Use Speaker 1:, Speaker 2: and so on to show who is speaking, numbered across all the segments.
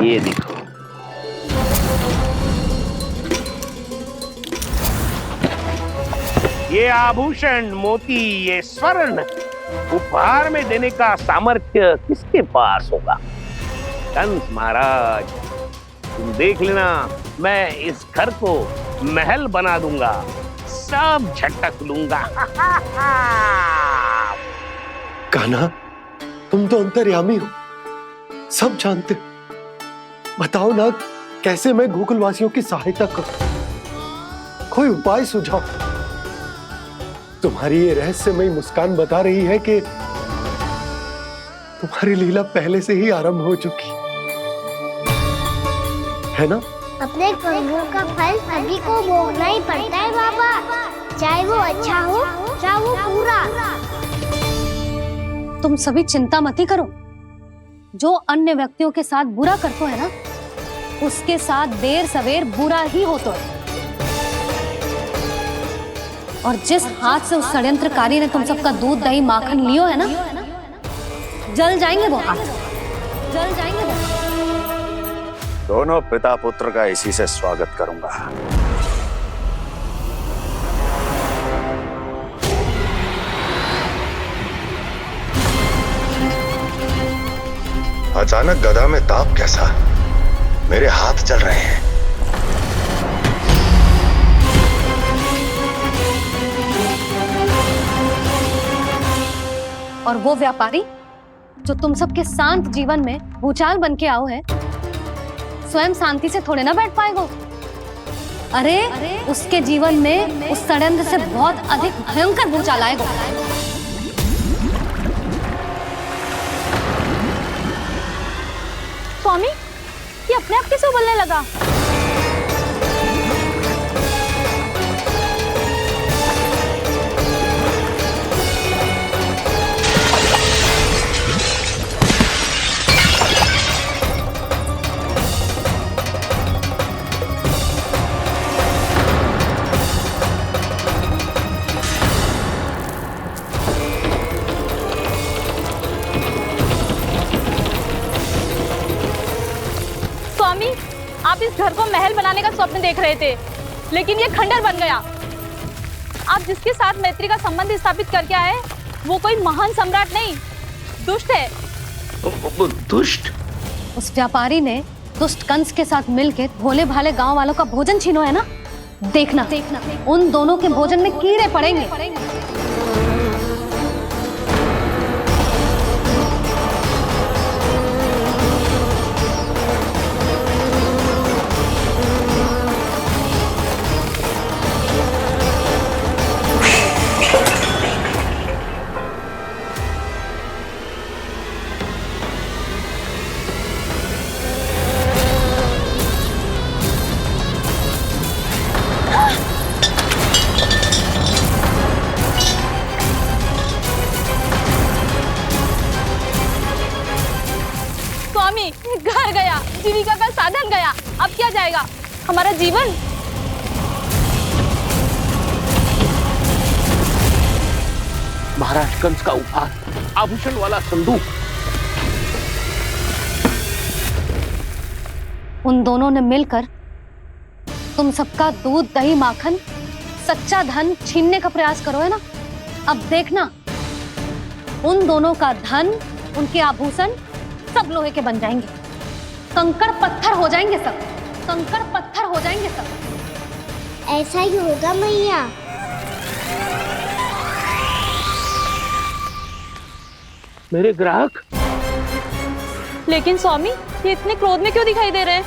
Speaker 1: ये देखो, ये आभूषण, मोती, ये स्वर्ण उपहार में देने का सामर्थ्य किसके पास होगा? कंस महाराज, तुम देख लेना, मैं इस घर को महल बना दूंगा, सब झटक लूंगा।
Speaker 2: कान्हा, तुम तो अंतर्यामी हो, सब जानते हो। बताओ ना, कैसे मैं गोकुलवासियों की सहायता करूं? कोई उपाय सुझाओ। तुम्हारी ये रहस्यमयी मुस्कान बता रही है कि तुम्हारी लीला पहले से ही आरंभ हो चुकी है ना?
Speaker 3: अपने कर्मों का फल सभी को भोगना ही पड़ता है बाबा, चाहे वो अच्छा हो चाहे वो बुरा।
Speaker 4: तुम सभी चिंता मत ही करो। जो अन्य व्यक्तियों के साथ बुरा करते है ना, उसके साथ देर सवेर बुरा ही होता है। और जिस हाथ से उस षड्यंत्रकारी ने तुम सबका दूध दही माखन लियो है ना, जल जाएंगे वो हाथ, जल जाएंगे वो।
Speaker 5: दोनों पिता पुत्र का इसी से स्वागत करूंगा।
Speaker 6: अचानक गदा में ताप कैसा? मेरे हाथ चल रहे हैं।
Speaker 4: और वो व्यापारी जो तुम सबके शांत जीवन में भूचाल बन के आओ है, स्वयं शांति से थोड़े ना बैठ पाएगा। अरे उसके जीवन में उस षड्यंत्र से बहुत अधिक भयंकर भूचाल आएगा।
Speaker 7: स्वामी, ये अपने आप कैसे उबलने लगा? आप इस घर को महल बनाने का स्वप्न देख रहे थे, लेकिन ये खंडर बन गया। आप जिसके साथ मैत्री का संबंध स्थापित करके आए, वो कोई महान सम्राट नहीं, दुष्ट है।
Speaker 1: दुष्ट?
Speaker 4: उस व्यापारी ने दुष्ट कंस के साथ मिलकर भोले भाले गांव वालों का भोजन छीनो है ना। देखना उन दोनों के भोजन में कीड़े पड़ेंगे।
Speaker 7: घर गया, जीविका का साधन गया, अब क्या जाएगा हमारा जीवन?
Speaker 1: महाराज कंस का उपहार, आभूषण वाला संदूक।
Speaker 4: उन दोनों ने मिलकर तुम सबका दूध दही माखन सच्चा धन छीनने का प्रयास करो है ना। अब देखना, उन दोनों का धन, उनके आभूषण सब लोहे के बन जाएंगे, कंकड़ पत्थर हो जाएंगे सब, कंकड़ पत्थर हो जाएंगे सब।
Speaker 3: ऐसा ही होगा मैया।
Speaker 1: मेरे ग्राहक।
Speaker 7: लेकिन स्वामी, ये इतने क्रोध में क्यों दिखाई दे रहे हैं?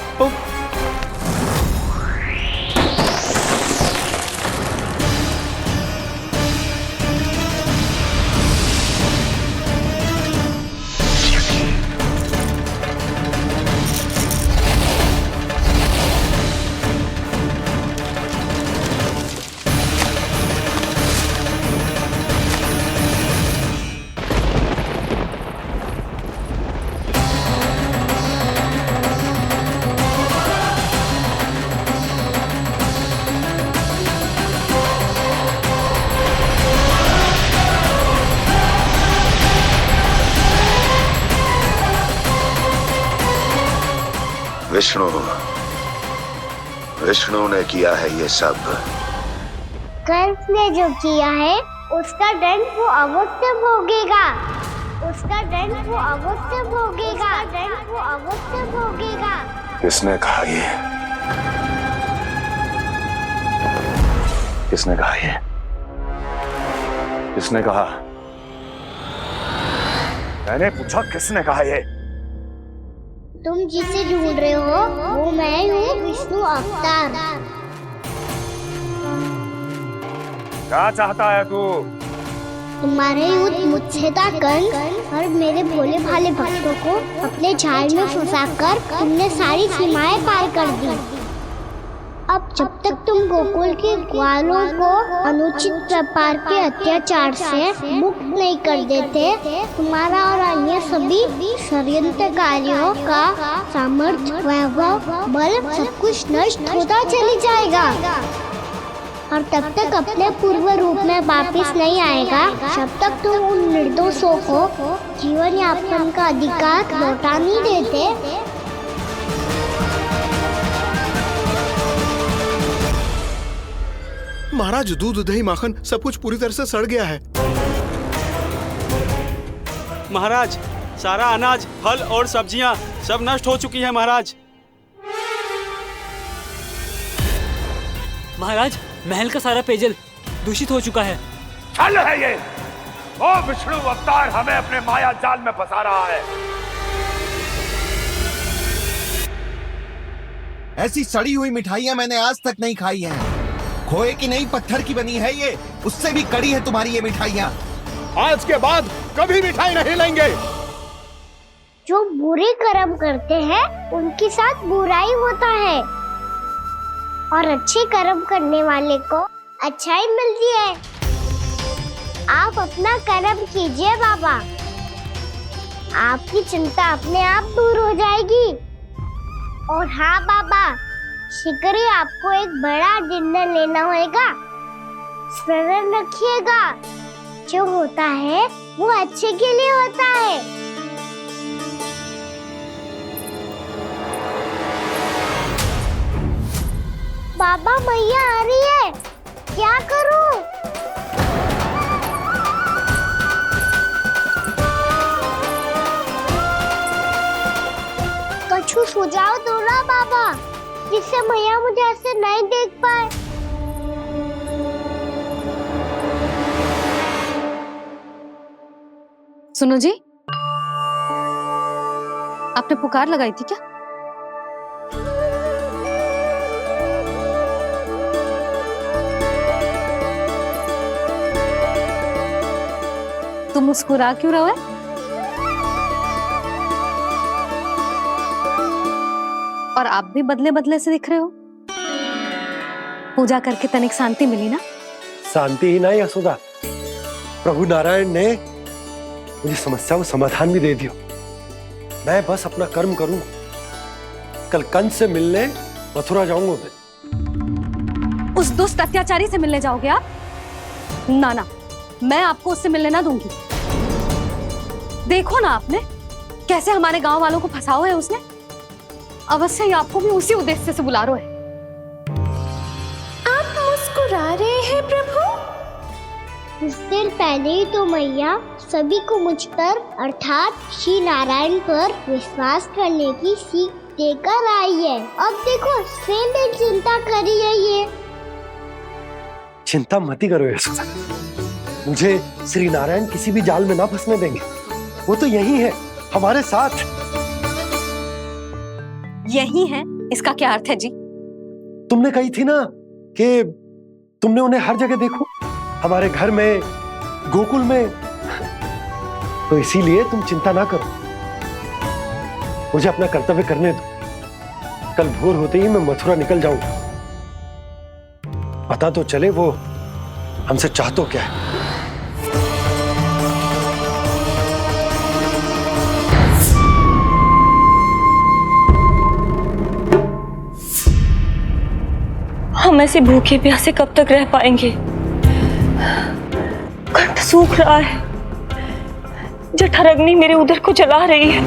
Speaker 6: विष्णु विष्णु ने किया है ये सब।
Speaker 3: कंस ने जो किया है उसका दंड वो अवश्य भोगेगा। उसका दंड वो अवश्य भोगेगा। दंड वो अवश्य भोगेगा।
Speaker 6: किसने कहा ये? किसने कहा ये? किसने कहा? मैंने पूछा किसने कहा ये?
Speaker 3: तुम जिसे ढूंढ रहे हो वो मैं हूँ, विष्णु अवतार।
Speaker 5: क्या चाहता है तू?
Speaker 3: तुम्हारे युद्ध मुच्छेदा कंस और मेरे भोले भाले भक्तों को अपने जाल में फंसाकर तुमने सारी सीमाएं पार कर दी। अब जब तक तुम गोकुल के ग्वालों को अनुचित प्रकार के अत्याचार से मुक्त नहीं कर देते, तुम्हारा और अन्य सभी षड्यंत्रकारियों का सामर्थ्य, वैभव, बल सब कुछ नष्ट होता चली जाएगा और तब तक अपने पूर्व रूप में वापस नहीं आएगा जब तक तुम उन निर्दोषों को जीवन यापन का अधिकार लौटा नहीं देते।
Speaker 8: महाराज, दूध, दही, माखन सब कुछ पूरी तरह से सड़ गया है।
Speaker 9: महाराज, सारा अनाज, फल और सब्जियां सब नष्ट हो चुकी हैं महाराज।
Speaker 10: महाराज, महल का सारा पेयजल दूषित हो चुका है।
Speaker 5: छल है ये। ओ विष्णु अवतार हमें अपने माया जाल में फंसा रहा है।
Speaker 11: ऐसी सड़ी हुई मिठाइयां मैंने आज तक नहीं खाई हैं। खोए की नहीं, पत्थर की बनी है ये, उससे भी कड़ी है तुम्हारी ये मिठाइयां।
Speaker 8: आज के बाद कभी मिठाई नहीं लेंगे।
Speaker 3: जो बुरे कर्म करते हैं उनके साथ बुराई होता है और अच्छे कर्म करने वाले को अच्छाई मिलती है। आप अपना कर्म कीजिए बाबा, आपकी चिंता अपने आप दूर हो जाएगी। और हाँ बाबा, शीघ्र ही आपको एक बड़ा निर्णय लेना होगा। स्मरण रखिएगा, जो होता है वो अच्छे के लिए होता है। बाबा, मैया आ रही है, क्या करूं? कछु सुझाव दो ना बाबा, जिससे मैया मुझे ऐसे नहीं देख पाए।
Speaker 4: सुनो जी, आपने पुकार लगाई थी क्या? तुम मुस्कुरा क्यों रहे हो? और आप भी बदले बदले से दिख रहे हो। पूजा करके तनिक शांति मिली ना?
Speaker 2: शांति ही नहीं यशोदा, प्रभु नारायण ने मुझे समस्या को समाधान भी दे दिया। मैं बस अपना कर्म करूं। कल कंस से मिलने मथुरा जाऊंगा मैं।
Speaker 4: उस दुष्ट अत्याचारी से मिलने जाओगे आप? ना ना, मैं आपको उससे मिलने ना दूंगी। देखो ना आपने कैसे हमारे गांव वालों को फंसाओ है उसने। अवश्य ही आपको भी उसी उद्देश्य से बुला रहा है।
Speaker 3: आप मुस्कुरा रहे हैं प्रभु? कुछ देर पहले ही तो मैया सभी को मुझ पर अर्थात श्री नारायण पर विश्वास करने की सीख देकर आई है। अब देखो स्वयं चिंता करी है ये।
Speaker 2: चिंता मत ही करो यशोदा, मुझे श्री नारायण किसी भी जाल में ना फंसने देंगे। वो तो यही है हमारे साथ।
Speaker 4: यही है, इसका क्या अर्थ है जी?
Speaker 2: तुमने कही थी ना कि तुमने उन्हें हर जगह देखो, हमारे घर में, गोकुल में। तो इसीलिए तुम चिंता ना करो, मुझे अपना कर्तव्य करने दो। कल भोर होते ही मैं मथुरा निकल जाऊंगा। पता तो चले वो हमसे चाहतो क्या है।
Speaker 7: हम ऐसे भूखे प्यासे कब तक रह पाएंगे? कंठ सूख रहा है, जठराग्नि मेरे उदर को जला रही है।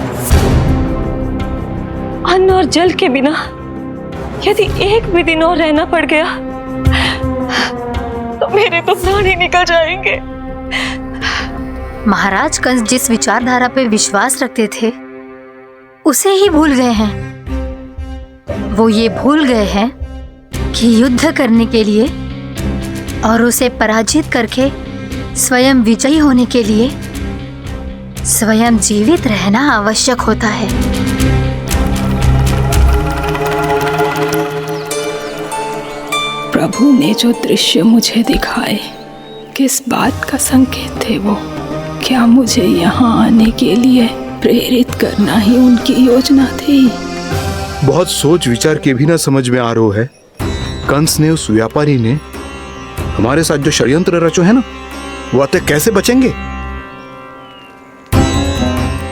Speaker 12: अन्न और जल के बिना यदि एक भी दिन और रहना पड़ गया तो मेरे तो प्राण ही निकल जाएंगे।
Speaker 13: महाराज कंस जिस विचारधारा पे विश्वास रखते थे उसे ही भूल गए हैं। वो ये भूल गए हैं कि युद्ध करने के लिए और उसे पराजित करके स्वयं विजयी होने के लिए स्वयं जीवित रहना आवश्यक होता है।
Speaker 12: प्रभु ने जो दृश्य मुझे दिखाए किस बात का संकेत थे वो? क्या मुझे यहाँ आने के लिए प्रेरित करना ही उनकी योजना थी?
Speaker 8: बहुत सोच विचार के भी ना समझ में आ रहा है। कंस ने उस व्यापारी ने हमारे साथ जो षड्यंत्र रचो है ना, वो आते कैसे बचेंगे?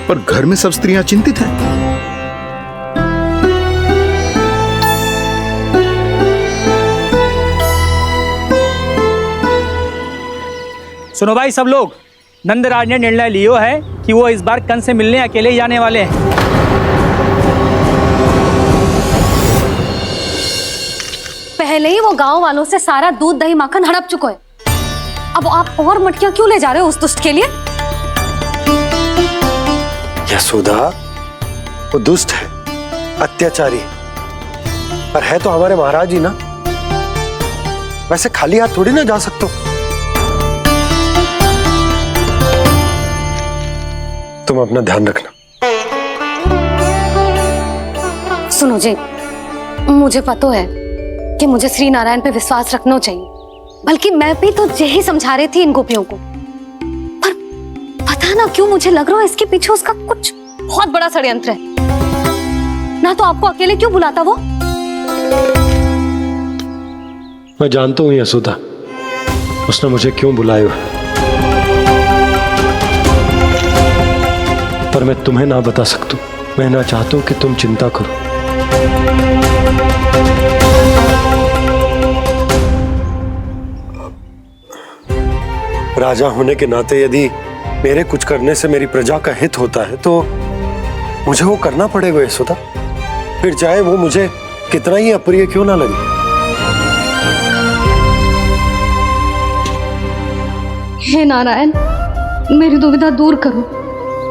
Speaker 8: पर घर में सब स्त्रियां चिंतित हैं।
Speaker 10: सुनो भाई सब लोग, नंदराज ने निर्णय लियो है कि वो इस बार कंस से मिलने अकेले ही आने वाले हैं।
Speaker 4: पहले ही वो गांव वालों से सारा दूध दही माखन हड़प चुके हैं। अब आप और मटकियां क्यों ले जा रहे हो उस दुष्ट के लिए?
Speaker 2: यशोदा, वो दुष्ट है, अत्याचारी, पर है तो हमारे महाराज ही ना। वैसे खाली हाथ थोड़ी ना जा सकते। तुम अपना ध्यान रखना।
Speaker 4: सुनो जी, मुझे पता है कि मुझे श्री नारायण पे विश्वास रखना चाहिए, बल्कि मैं भी तो यही समझा रही थी इन गोपियों को। पर पता ना क्यों मुझे लग रहा है इसके पीछे उसका कुछ बहुत बड़ा षड्यंत्र है। ना तो आपको अकेले क्यों बुलाता वो?
Speaker 2: मैं जानता हूं यशोदा, उसने मुझे क्यों बुलाया, पर मैं तुम्हें ना बता सकता। मैं ना चाहता हूं कि तुम चिंता करो। राजा होने के नाते यदि मेरे कुछ करने से मेरी प्रजा का हित होता है तो मुझे वो करना पड़ेगा यशोदा, फिर चाहे वो मुझे कितना ही अप्रिय क्यों ना लगे।
Speaker 4: हे नारायण, मेरी दुविधा दूर करो।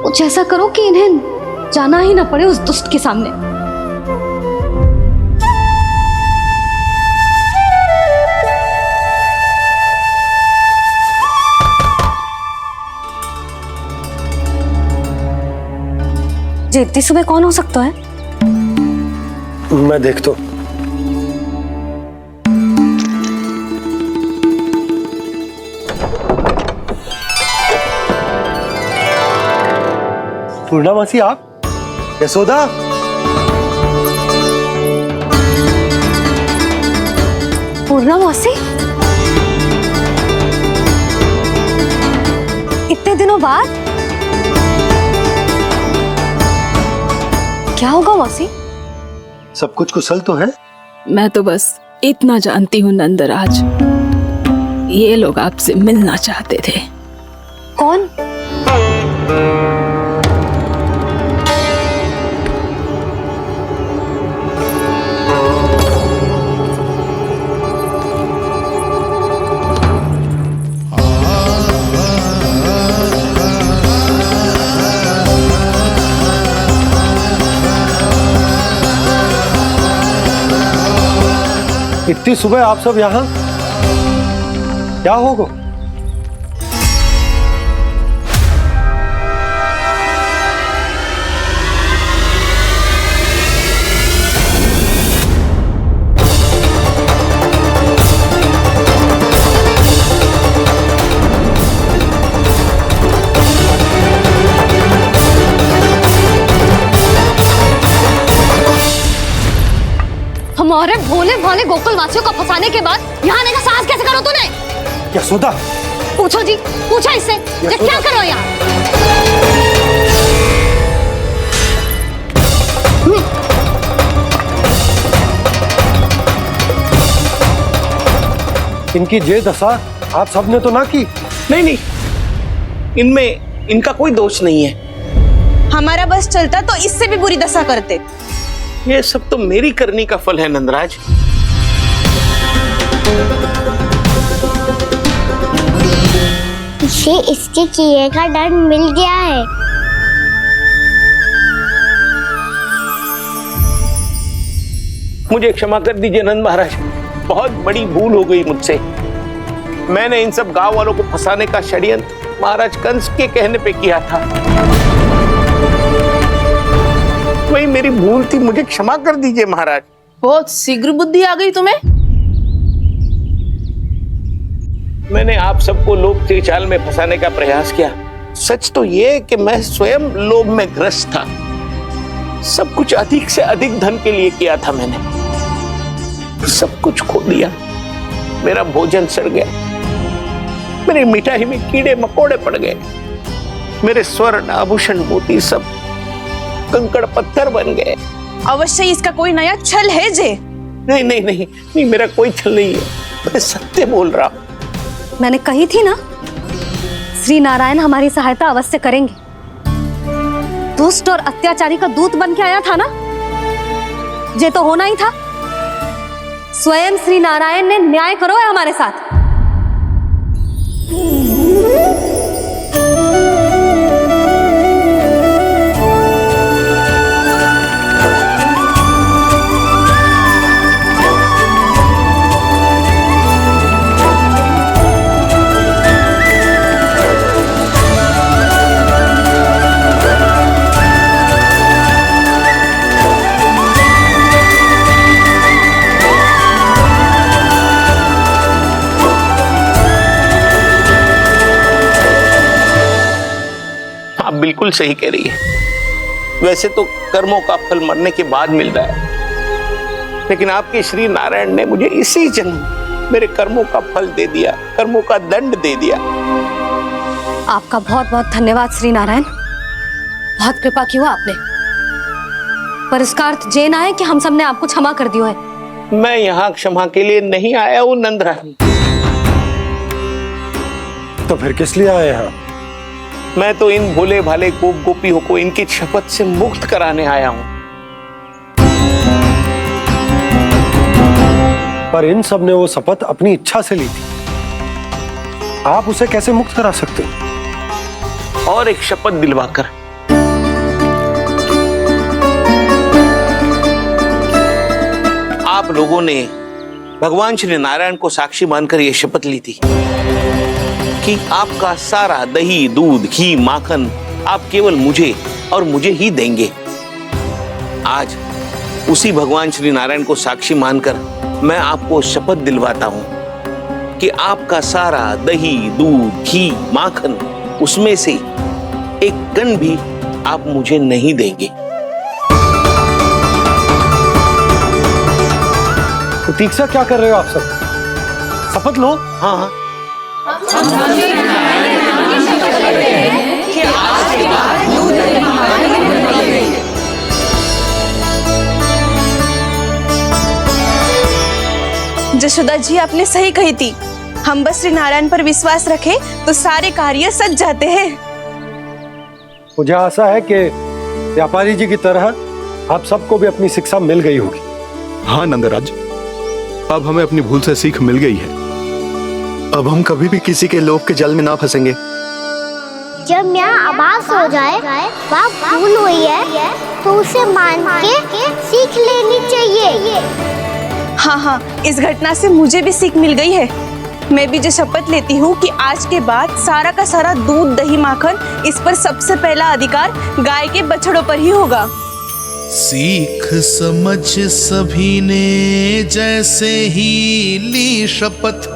Speaker 4: कुछ ऐसा करो कि इन्हें जाना ही ना पड़े उस दुष्ट के सामने। जी इतनी सुबह कौन हो सकता है?
Speaker 2: मैं देखता हूं। पूर्णा मासी, आप? यशोदा,
Speaker 4: पूर्णा मासी, इतने दिनों बाद? क्या होगा मौसी?
Speaker 2: सब कुछ कुशल तो है?
Speaker 12: मैं तो बस इतना जानती हूँ नंदराज, ये लोग आपसे मिलना चाहते थे।
Speaker 4: कौन?
Speaker 2: इतनी सुबह आप सब यहाँ? क्या होगा?
Speaker 4: हमारे भोले भाले गोकुल वासियों को फंसाने के बाद यहाँ आने का साहस कैसे करो तूने?
Speaker 2: यशोदा,
Speaker 4: पूछो जी, पूछो इससे, ये क्या करो यहाँ?
Speaker 2: इनकी ये दशा आप सबने तो ना की?
Speaker 14: नहीं नहीं, इनमें इनका कोई दोष नहीं है।
Speaker 15: हमारा बस चलता तो इससे भी बुरी दशा करते।
Speaker 14: ये सब तो मेरी करनी का फल है नंदराज।
Speaker 3: इसे इसके किए का दंड मिल गया है।
Speaker 14: मुझे क्षमा कर दीजिए नंद महाराज, बहुत बड़ी भूल हो गई मुझसे। मैंने इन सब गांव वालों को फंसाने का षड्यंत्र महाराज कंस के कहने पे किया था। वही मेरी भूल थी, मुझे क्षमा कर दीजिए महाराज।
Speaker 15: बहुत शीघ्र बुद्धि आ गई तुम्हें।
Speaker 14: मैंने आप सबको लोभ के जाल में फंसाने का प्रयास किया। सच तो ये कि मैं स्वयं लोभ में ग्रस्त था। सब कुछ अधिक से अधिक धन के लिए किया था मैंने। सब कुछ खो दिया। मेरा भोजन सड़ गया, मेरी मिठाई में कीड़े मकोड़े पड़ गए, मेरे स्वर्ण आभूषण मोती सब कंकड़ पत्थर बन गए।
Speaker 15: अवश्य इसका कोई नया छल है जे।
Speaker 14: नहीं नहीं नहीं नहीं, मेरा कोई छल नहीं है, मैं सत्य बोल रहा हूं।
Speaker 4: मैंने कही थी ना, श्री नारायण हमारी सहायता अवश्य करेंगे। दुष्ट और अत्याचारी का दूत बन के आया था ना, ये तो होना ही था। स्वयं श्री नारायण ने न्याय करो है हमारे साथ।
Speaker 14: बिल्कुल सही कह रही है। वैसे तो कर्मों का फल मरने के बाद मिल रहा है, लेकिन आपके श्री नारायण ने मुझे इसी जन्म मेरे कर्मों का फल दे दिया, कर्मों का दंड दे दिया।
Speaker 4: आपका बहुत बहुत धन्यवाद श्री नारायण, बहुत कृपा की हो आपने। पर इसका अर्थ ये ना है कि हम सब ने आपको क्षमा कर दिया है।
Speaker 14: मैं यहाँ क्षमा के लिए नहीं आया हूँ नंदरानी।
Speaker 2: तो फिर किस लिए आए हैं?
Speaker 14: मैं तो इन भोले भाले गोप गोपियों को इनकी शपथ से मुक्त कराने आया हूं।
Speaker 2: पर इन सब ने वो शपथ अपनी इच्छा से ली थी, आप उसे कैसे मुक्त करा सकते?
Speaker 14: और एक शपथ दिलवाकर। आप लोगों ने भगवान श्री नारायण को साक्षी मानकर यह शपथ ली थी कि आपका सारा दही, दूध, घी, माखन आप केवल मुझे और मुझे ही देंगे। आज उसी भगवान श्री नारायण को साक्षी मानकर मैं आपको शपथ दिलवाता हूं कि आपका सारा दही, दूध, घी, माखन उसमें से एक कण भी आप मुझे नहीं देंगे।
Speaker 2: प्रतीक्षा क्या कर रहे हो आप सब? शपथ लो।
Speaker 14: हाँ हाँ,
Speaker 15: जशोदा जी आपने सही कही थी। हम बस श्री नारायण पर विश्वास रखें तो सारे कार्य सज जाते हैं।
Speaker 2: मुझे आशा है कि व्यापारी जी की तरह आप सबको भी अपनी शिक्षा मिल गई होगी।
Speaker 8: हाँ नंदराज, अब हमें अपनी भूल से सीख मिल गई है। अब हम कभी भी किसी के लोभ के जल में ना फंसेंगे।
Speaker 3: जब यहाँ आभास हो जाए वहाँ भूल हुई है तो उसे मान के सीख लेनी चाहिए।
Speaker 15: हाँ हाँ, इस घटना से मुझे भी सीख मिल गई है। मैं भी जो शपथ लेती हूँ कि आज के बाद सारा का सारा दूध, दही, माखन इस पर सबसे पहला अधिकार गाय के बछड़ों पर ही होगा।
Speaker 16: सीख समझ सभी ने जैसे ही ली शपथ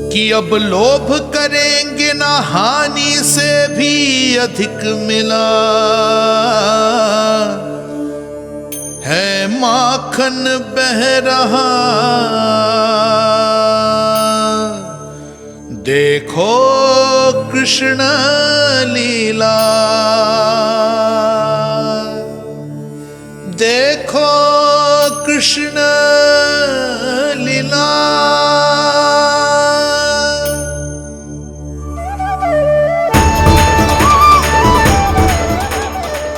Speaker 16: कि अब लोभ करेंगे ना हानि से भी अधिक मिला है, माखन बह रहा देखो कृष्ण लीला, देखो कृष्ण लीला।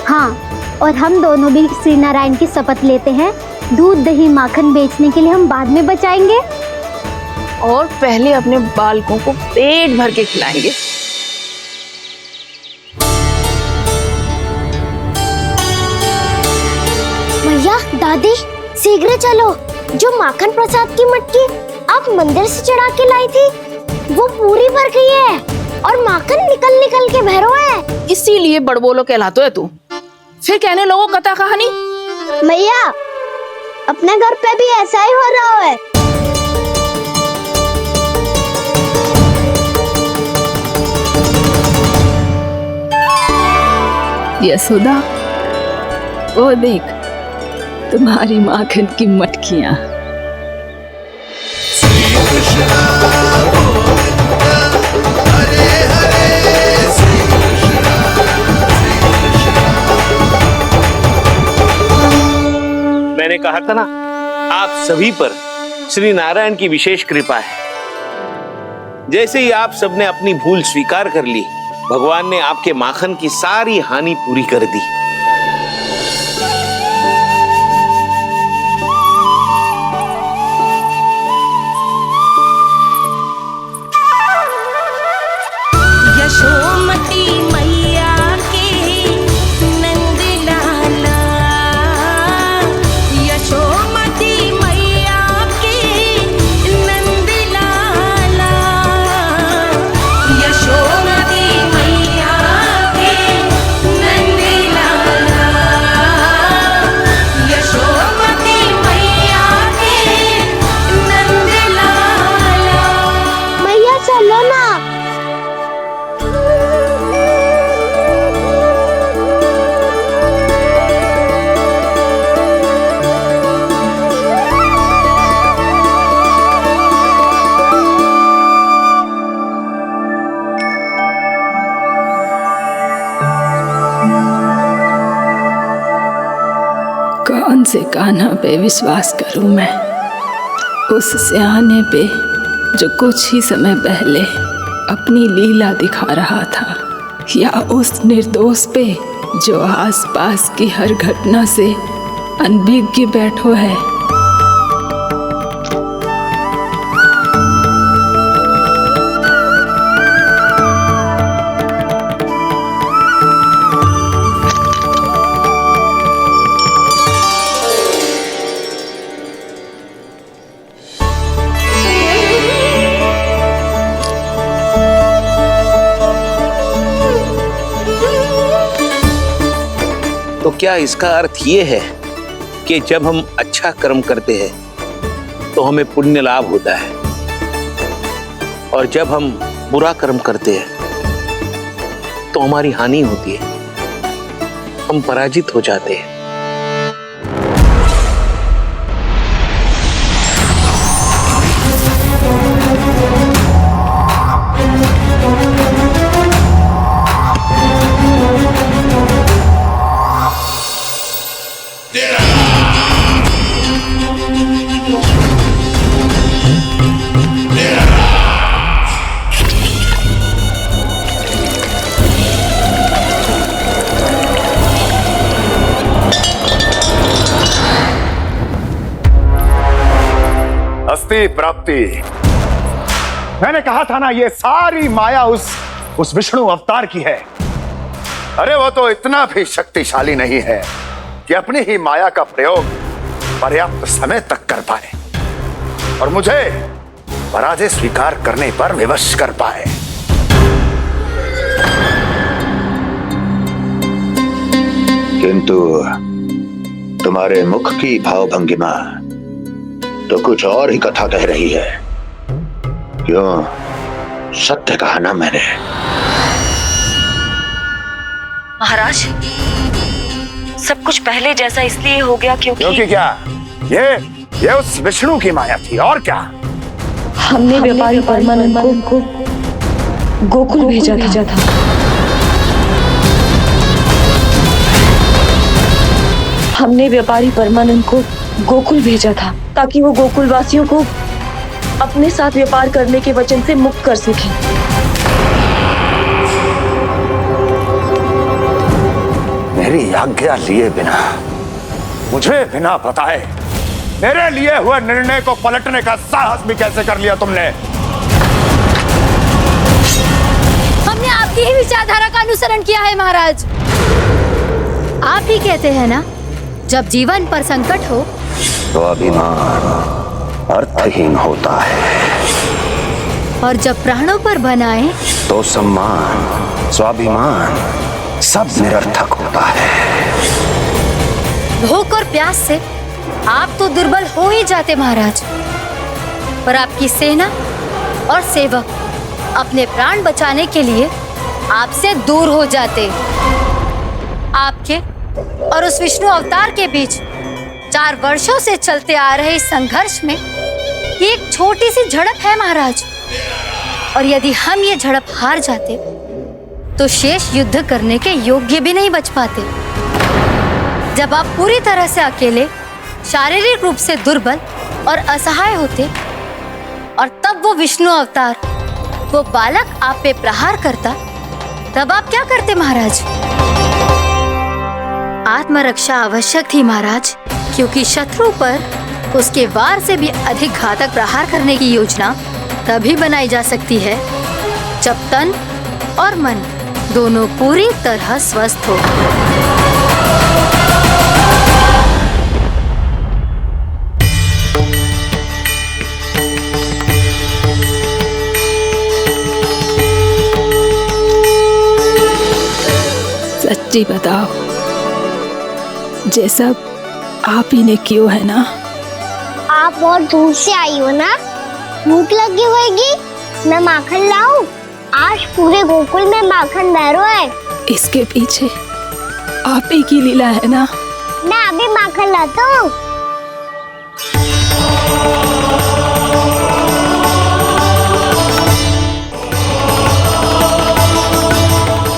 Speaker 3: हाँ, और हम दोनों भी श्री नारायण की शपथ लेते हैं, दूध दही माखन बेचने के लिए हम बाद में बचाएंगे
Speaker 15: और पहले अपने बालकों को पेट भर के खिलाएंगे।
Speaker 3: भैया, दादी, शीघ्र चलो। जो माखन प्रसाद की मटकी आप मंदिर से चढ़ा के लाई थी, वो पूरी भर गई है और माखन निकल निकल के भरो है।
Speaker 15: इसीलिए बड़बोलो कहलाते है तू। फिर कहने लोगों कथा कहानी।
Speaker 3: भैया, अपने घर पे भी ऐसा ही हो रहा है।
Speaker 12: यशोदा, वो देख तुम्हारी माखन की मटकियां।
Speaker 14: मैंने कहा था ना, आप सभी पर श्री नारायण की विशेष कृपा है। जैसे ही आप सबने अपनी भूल स्वीकार कर ली, भगवान ने आपके माखन की सारी हानि पूरी कर दी।
Speaker 17: यशोमती मैया के नंद लाला, यशोमती मैया के नंद लाला, यशोमती मैया के नंद लाला, यशोमती मैया के नंद लाला।
Speaker 3: मैया चलो ना।
Speaker 12: कौन से कान्हा पे विश्वास करूं मैं? उस सियाने पे जो कुछ ही समय पहले अपनी लीला दिखा रहा था, या उस निर्दोष पे जो आसपास की हर घटना से अनभिज्ञ बैठो है?
Speaker 14: तो क्या इसका अर्थ ये है कि जब हम अच्छा कर्म करते हैं तो हमें पुण्य लाभ होता है, और जब हम बुरा कर्म करते हैं तो हमारी हानि होती है, हम पराजित हो जाते हैं?
Speaker 5: अस्ति प्राप्ति। मैंने कहा था ना, ये सारी माया उस विष्णु अवतार की है। अरे वो तो इतना भी शक्तिशाली नहीं है कि अपनी ही माया का प्रयोग पर्याप्त समय तक कर पाए और मुझे पराजय स्वीकार करने पर विवश कर पाए।
Speaker 6: किंतु तुम्हारे मुख की भावभंगिमा तो कुछ और ही कथा कह रही है। क्यों? सत्य कहा ना मैंने।
Speaker 13: महाराज, सब कुछ पहले जैसा इसलिए हो गया क्योंकि
Speaker 5: क्या? ये उस विष्णु की माया थी, और क्या?
Speaker 12: हमने व्यापारी परमानंद को गोकुल भेजा था। हमने व्यापारी परमानंद को गोकुल भेजा था ताकि वो गोकुल वासियों को अपने साथ व्यापार करने के वचन से मुक्त कर सके।
Speaker 6: मेरी आज्ञा लिए बिना, मुझे बिना बताए मेरे लिए हुए निर्णय को पलटने का साहस भी कैसे कर लिया तुमने?
Speaker 13: हमने आपकी ही विचारधारा का अनुसरण किया है महाराज। आप ही कहते हैं ना, जब जीवन पर संकट हो
Speaker 6: तो अभिमान अर्थहीन होता है,
Speaker 13: और जब प्राणों पर बनाए
Speaker 6: तो सम्मान स्वाभिमान सब निरर्थक होता है।
Speaker 13: भूख और प्यास से आप तो दुर्बल हो ही जाते महाराज, पर आपकी सेना और सेवक अपने प्राण बचाने के लिए आपसे दूर हो जाते। आपके और उस विष्णु अवतार के बीच 4 वर्षों से चलते आ रहे इस संघर्ष में ये एक छोटी सी झड़प है महाराज, और यदि हम ये झड़प हार जाते तो शेष युद्ध करने के योग्य भी नहीं बच पाते। जब आप पूरी तरह से अकेले, शारीरिक रूप से दुर्बल और असहाय होते, और तब वो विष्णु अवतार, वो बालक आप पे प्रहार करता, तब आप क्या करते महाराज? आत्मरक्षा आवश्यक थी महाराज, क्योंकि शत्रु पर उसके वार से भी अधिक घातक प्रहार करने की योजना तभी बनाई जा सकती है जब तन और मन दोनों पूरी तरह स्वस्थ हो।
Speaker 12: सच्ची बताओ, ये सब आप ही ने क्यों है ना?
Speaker 3: आप बहुत दूर से आई हो ना, भूख लगी होगी, मैं माखन लाऊं? आज पूरे गोकुल में माखन बह रहा है।
Speaker 12: इसके पीछे आप ही की लीला है ना?
Speaker 3: मैं अभी माखन लाता हूँ।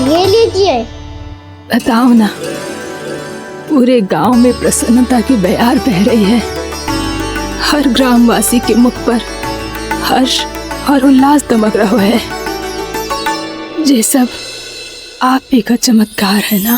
Speaker 3: ये लीजिए।
Speaker 12: बताओ ना, पूरे गांव में प्रसन्नता की बयार बह रही है। हर ग्रामवासी के मुख पर हर्ष और उल्लास दमक रहा है। ये सब आप ही का चमत्कार है ना?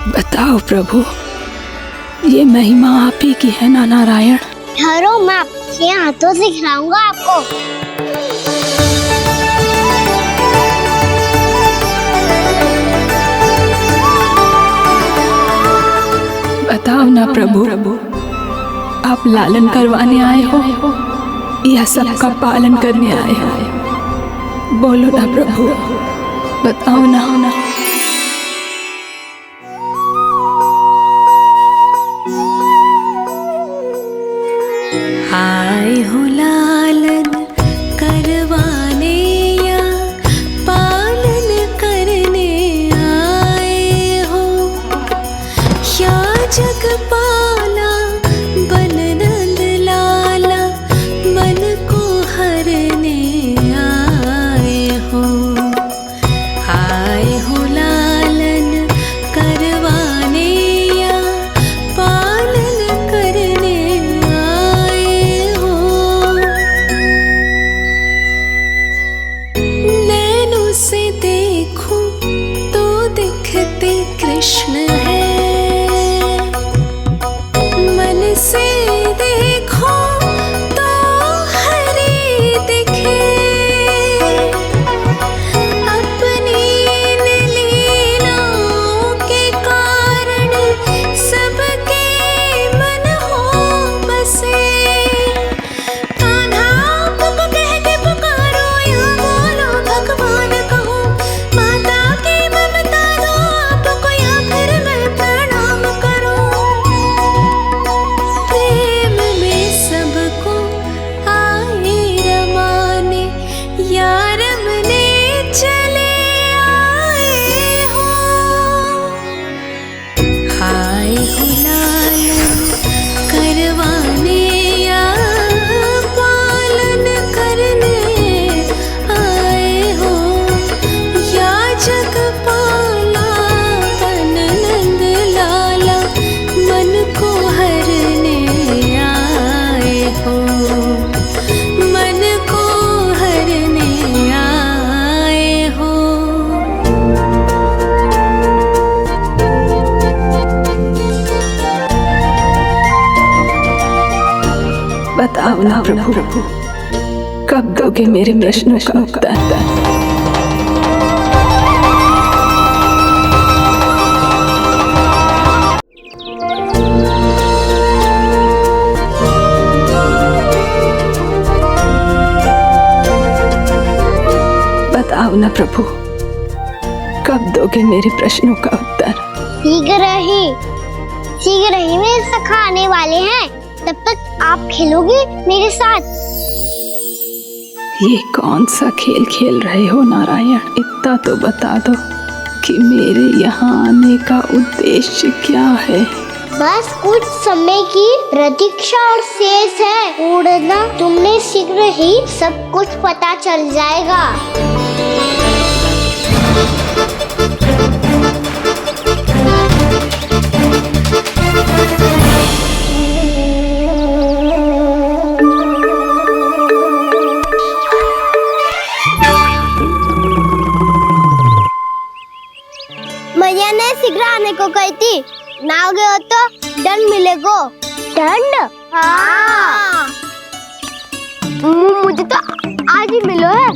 Speaker 12: बताओ प्रभु, ये महिमा आप ही की है ना नारायण?
Speaker 3: ठहरो, मैं आपके हाथों से खिलाऊंगा आपको।
Speaker 12: बताओ ना प्रभु, आप लालन करवाने आए हो या सबका पालन करने आए हो? बोलो ना प्रभु, बताओ ना।
Speaker 17: आए हो लालन करवाने या पालन करने आए हो, या जगपाला बन नंद लाला मन को हरने आए हो। आए हो
Speaker 12: प्रभु, कब दोगे मेरे प्रश्नों का उत्तर? बताओ ना प्रभु, कब दोगे मेरे प्रश्नों का उत्तर?
Speaker 3: शीघ्र ही मेरे सखा आने वाले हैं, तब तक आप खेलोगे मेरे साथ।
Speaker 12: ये कौन सा खेल खेल रहे हो नारायण? इतना तो बता दो कि मेरे यहाँ आने का उद्देश्य क्या है?
Speaker 3: बस कुछ समय की प्रतीक्षा और शेष है। उड़ना तुमने शीघ्र ही सब कुछ पता चल जाएगा। मैया ने शीघ्र आने को कही थी, ना आओगे हो तो दंड मिलेगा। दंड? हाँ। मुझे तो आज ही मिलो है।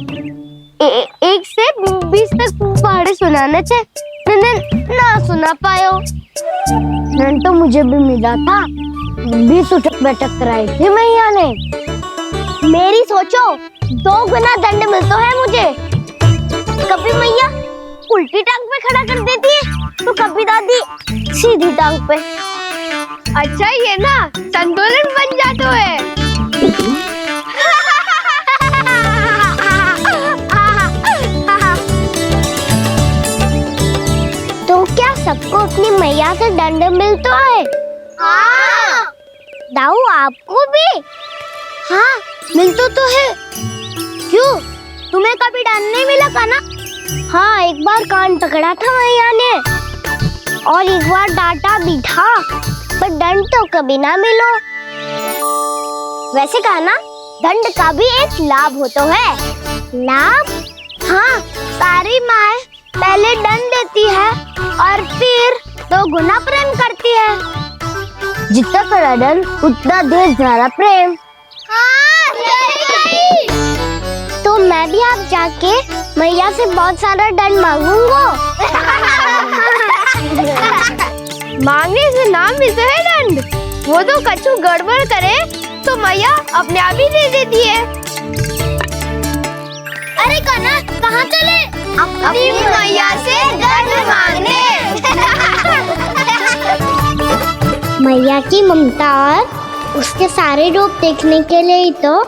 Speaker 3: 1 से 20 तक पहाड़े सुनाने थे, ना सुना पायो। दंड तो मुझे भी मिला था, 20 उठक बैठक कराई थी मैया ने। मेरी सोचो, 2 गुना दंड मिलता है मुझे। कभी मैया उल्टी टांग पे खड़ा कर देती है, तो कभी दादी सीधी टांग पे। अच्छा ये ना संतुलन बन जाता है। तो क्या सबको अपनी मैया से दंड मिलता है? हाँ। दाऊ आपको भी? हाँ मिलता तो है। क्यों, तुम्हें कभी दंड नहीं मिला था ना? हाँ, एक बार कान पकड़ा था मैया ने और एक बार डांटा भी था, पर दंड तो कभी ना मिलो। वैसे कहा ना, दंड का भी एक लाभ होता है। लाभ? हाँ, सारी माँ पहले दंड देती है और फिर 2 गुना प्रेम करती है। जितना बड़ा दंड उतना ढेर सारा प्रेम। हाँ, सही। तो मैं भी आप जाके मैया से बहुत सारा दंड मांगूंगा। मांगने से ना मिलता है दंड, वो तो कछु गड़बड़ करे तो मैया अपने आप ही दे देती है। अरे कान्हा, कहाँ चले? अपनी मैया से दंड मांगने। मैया की ममता और उसके सारे रूप देखने के लिए ही तो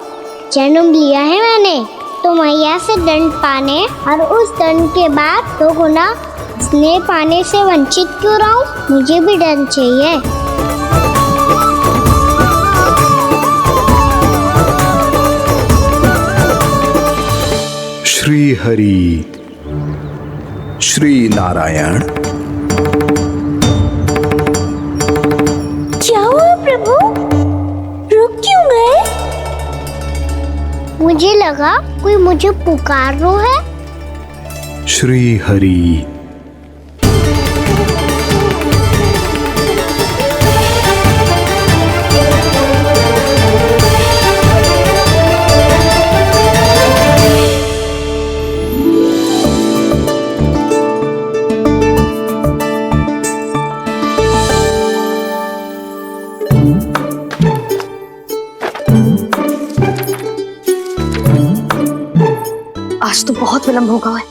Speaker 3: जन्म लिया है मैंने। तो मैया से दंड पाने और उस दंड के बाद 2 गुना स्नेह पाने से वंचित क्यों रहूं? मुझे भी दंड चाहिए।
Speaker 8: श्री हरि, श्री नारायण।
Speaker 3: क्या हुआ प्रभु? रुक क्यों गए? मुझे लगा कोई मुझे पुकार रहा है।
Speaker 8: श्री हरि।
Speaker 4: आज तो बहुत विलंब होगा है,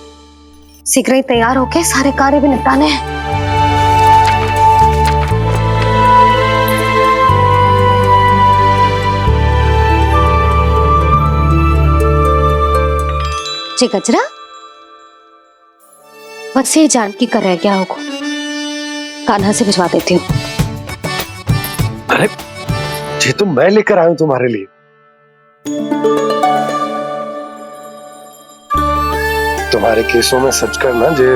Speaker 4: शीघ्र ही तैयार होके सारे कार्य भी निपटाने हैं। जी गजरा, बस ये जानकी कर रह गया होगा, कान्हा से भिजवा देती हूँ।
Speaker 2: अरे ये तो मैं लेकर आया हूं तुम्हारे लिए। तुम्हारे केसों में सच करना जे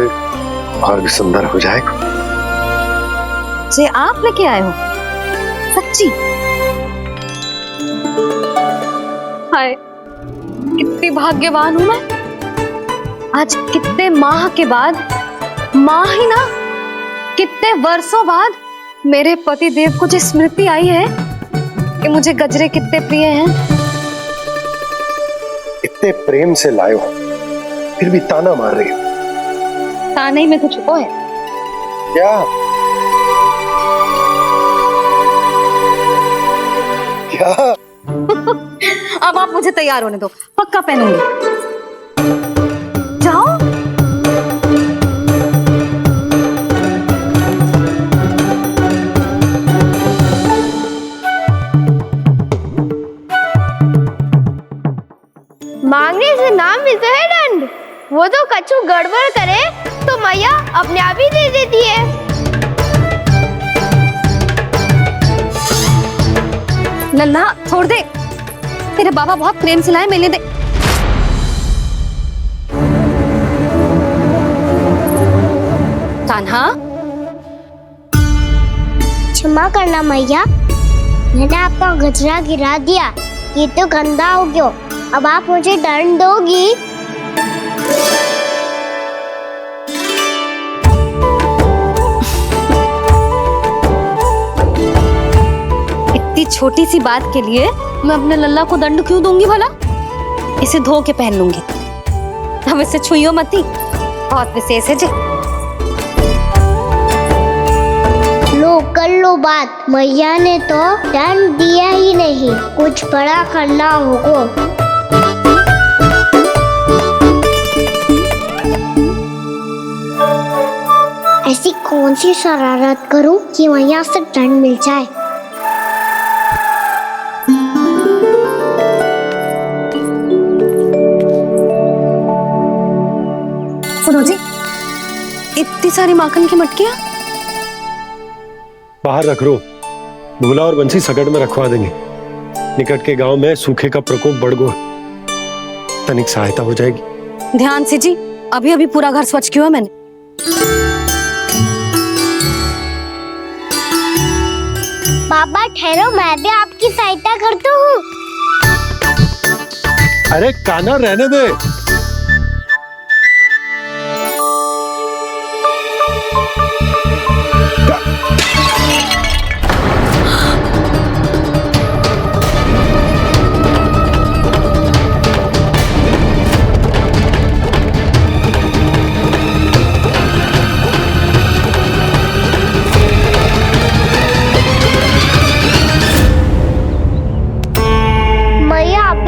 Speaker 2: और भी सुंदर हो जाएगा।
Speaker 4: जे आप लेके आए हो? सच्ची? हाय, कितनी भाग्यवान हूं मैं। आज कितने माह के बाद, माह ही ना, कितने वर्षों बाद मेरे पति देव को जो स्मृति आई है कि मुझे गजरे कितने प्रिय हैं।
Speaker 2: इतने प्रेम से लाए हो, फिर भी ताना मार रही हो।
Speaker 4: ताने ही में कुछ छुपो है
Speaker 2: क्या? क्या?
Speaker 4: अब आप मुझे तैयार होने दो, पक्का पहनूंगी। जाओ।
Speaker 3: मांगने से नाम मिलता है दंड। वो तो कछु गड़बड़ करे तो मैया अपने आप ही दे देती है।
Speaker 4: लल्ला छोड़ दे, तेरे बाबा बहुत प्रेम से लाए, मिलने दे। कान्हा,
Speaker 3: क्षमा करना मैया, मैंने आपका गजरा गिरा दिया, ये तो गंदा हो गया। अब आप मुझे दंड दोगी?
Speaker 4: इतनी छोटी सी बात के लिए मैं अपने लल्ला को दंड क्यों दूंगी भला? इसे धो के पहन लूंगी। अब इसे छुइयो मती, बहुत विशेष है जी।
Speaker 3: लो कर लो बात, मैया ने तो दंड दिया ही नहीं, कुछ बड़ा करना होगा। ऐसी कौन सी शरारत करूं कि मैया से दंड मिल जाए?
Speaker 4: सुनो जी, इतनी सारी माखन की मटकियां
Speaker 2: बाहर रख रो, भूला और बंसी सगड़ में रखवा देंगे। निकट के गांव में सूखे का प्रकोप बढ़ गया, तनिक सहायता हो जाएगी।
Speaker 4: ध्यान से जी, अभी अभी पूरा घर स्वच्छ किया मैंने।
Speaker 3: पापा ठहरो, मैं भी आपकी सहायता करता हूँ।
Speaker 2: अरे कान्हा रहने दे।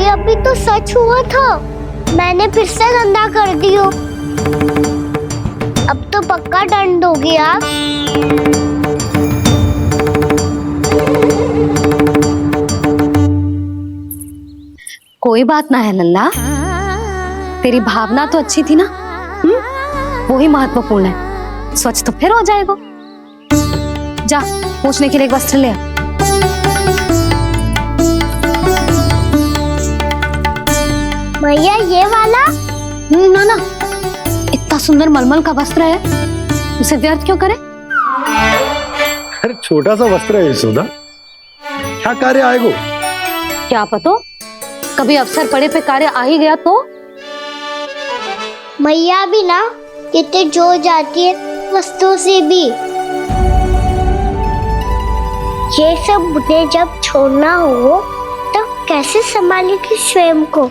Speaker 3: अभी तो सच हुआ था, मैंने फिर से गंदा कर दियो। अब तो पक्का दंड दोगे आप।
Speaker 4: कोई बात ना है लल्ला, तेरी भावना तो अच्छी थी ना, वही महत्वपूर्ण है। स्वच्छ तो फिर हो जाएगा। जा पूछने के लिए एक वस्त्र ले आ।
Speaker 3: भैया ये वाला?
Speaker 4: ना ना, इतना सुंदर मलमल का वस्त्र है, उसे व्यर्थ क्यों करे?
Speaker 2: अरे छोटा सा वस्त्र है यशोदा, क्या कार्य आएगा?
Speaker 4: क्या पता, कभी अवसर पड़े पे कार्य आ ही गया तो?
Speaker 3: मैया भी ना कितने जो जाती है वस्तुओं से भी। ये सब मुझे जब छोड़ना हो तो कैसे संभालेगी स्वयं को?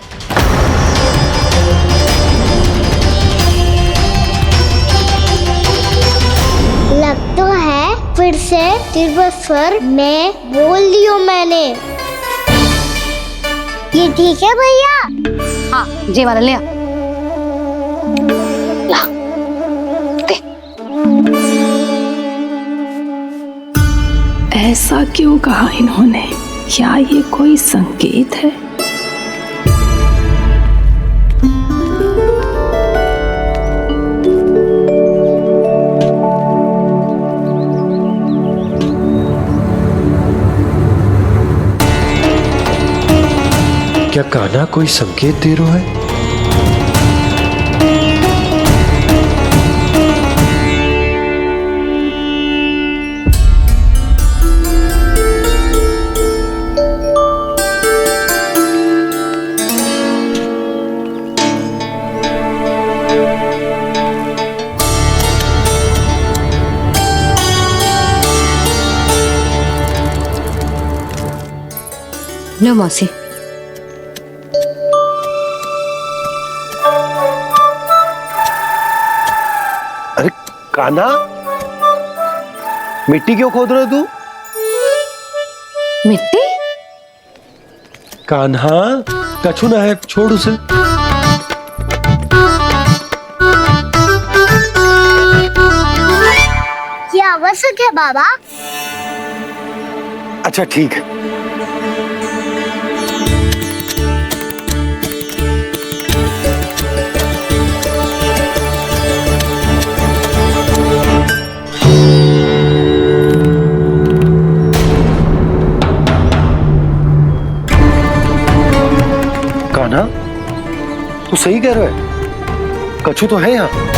Speaker 3: लग तो है फिर से तिरस्वर में बोल दियो मैंने। ये ठीक है भैया?
Speaker 4: हाँ, जे वाला ले आ। ला, दे।
Speaker 12: ऐसा क्यों कहा इन्होंने? क्या ये कोई संकेत है?
Speaker 2: क्या कान्हा कोई संकेत दे रहा है?
Speaker 4: लो मौसी,
Speaker 2: कान्हा, मिट्टी क्यों खोद रहे तू?
Speaker 4: मिट्टी?
Speaker 2: कान्हा, कछु ना है, छोड़ उसे।
Speaker 3: ये आवश्यक है बाबा।
Speaker 2: अच्छा ठीक है। कान्हा, तू सही कह रहा है, कछु तो है यहाँ।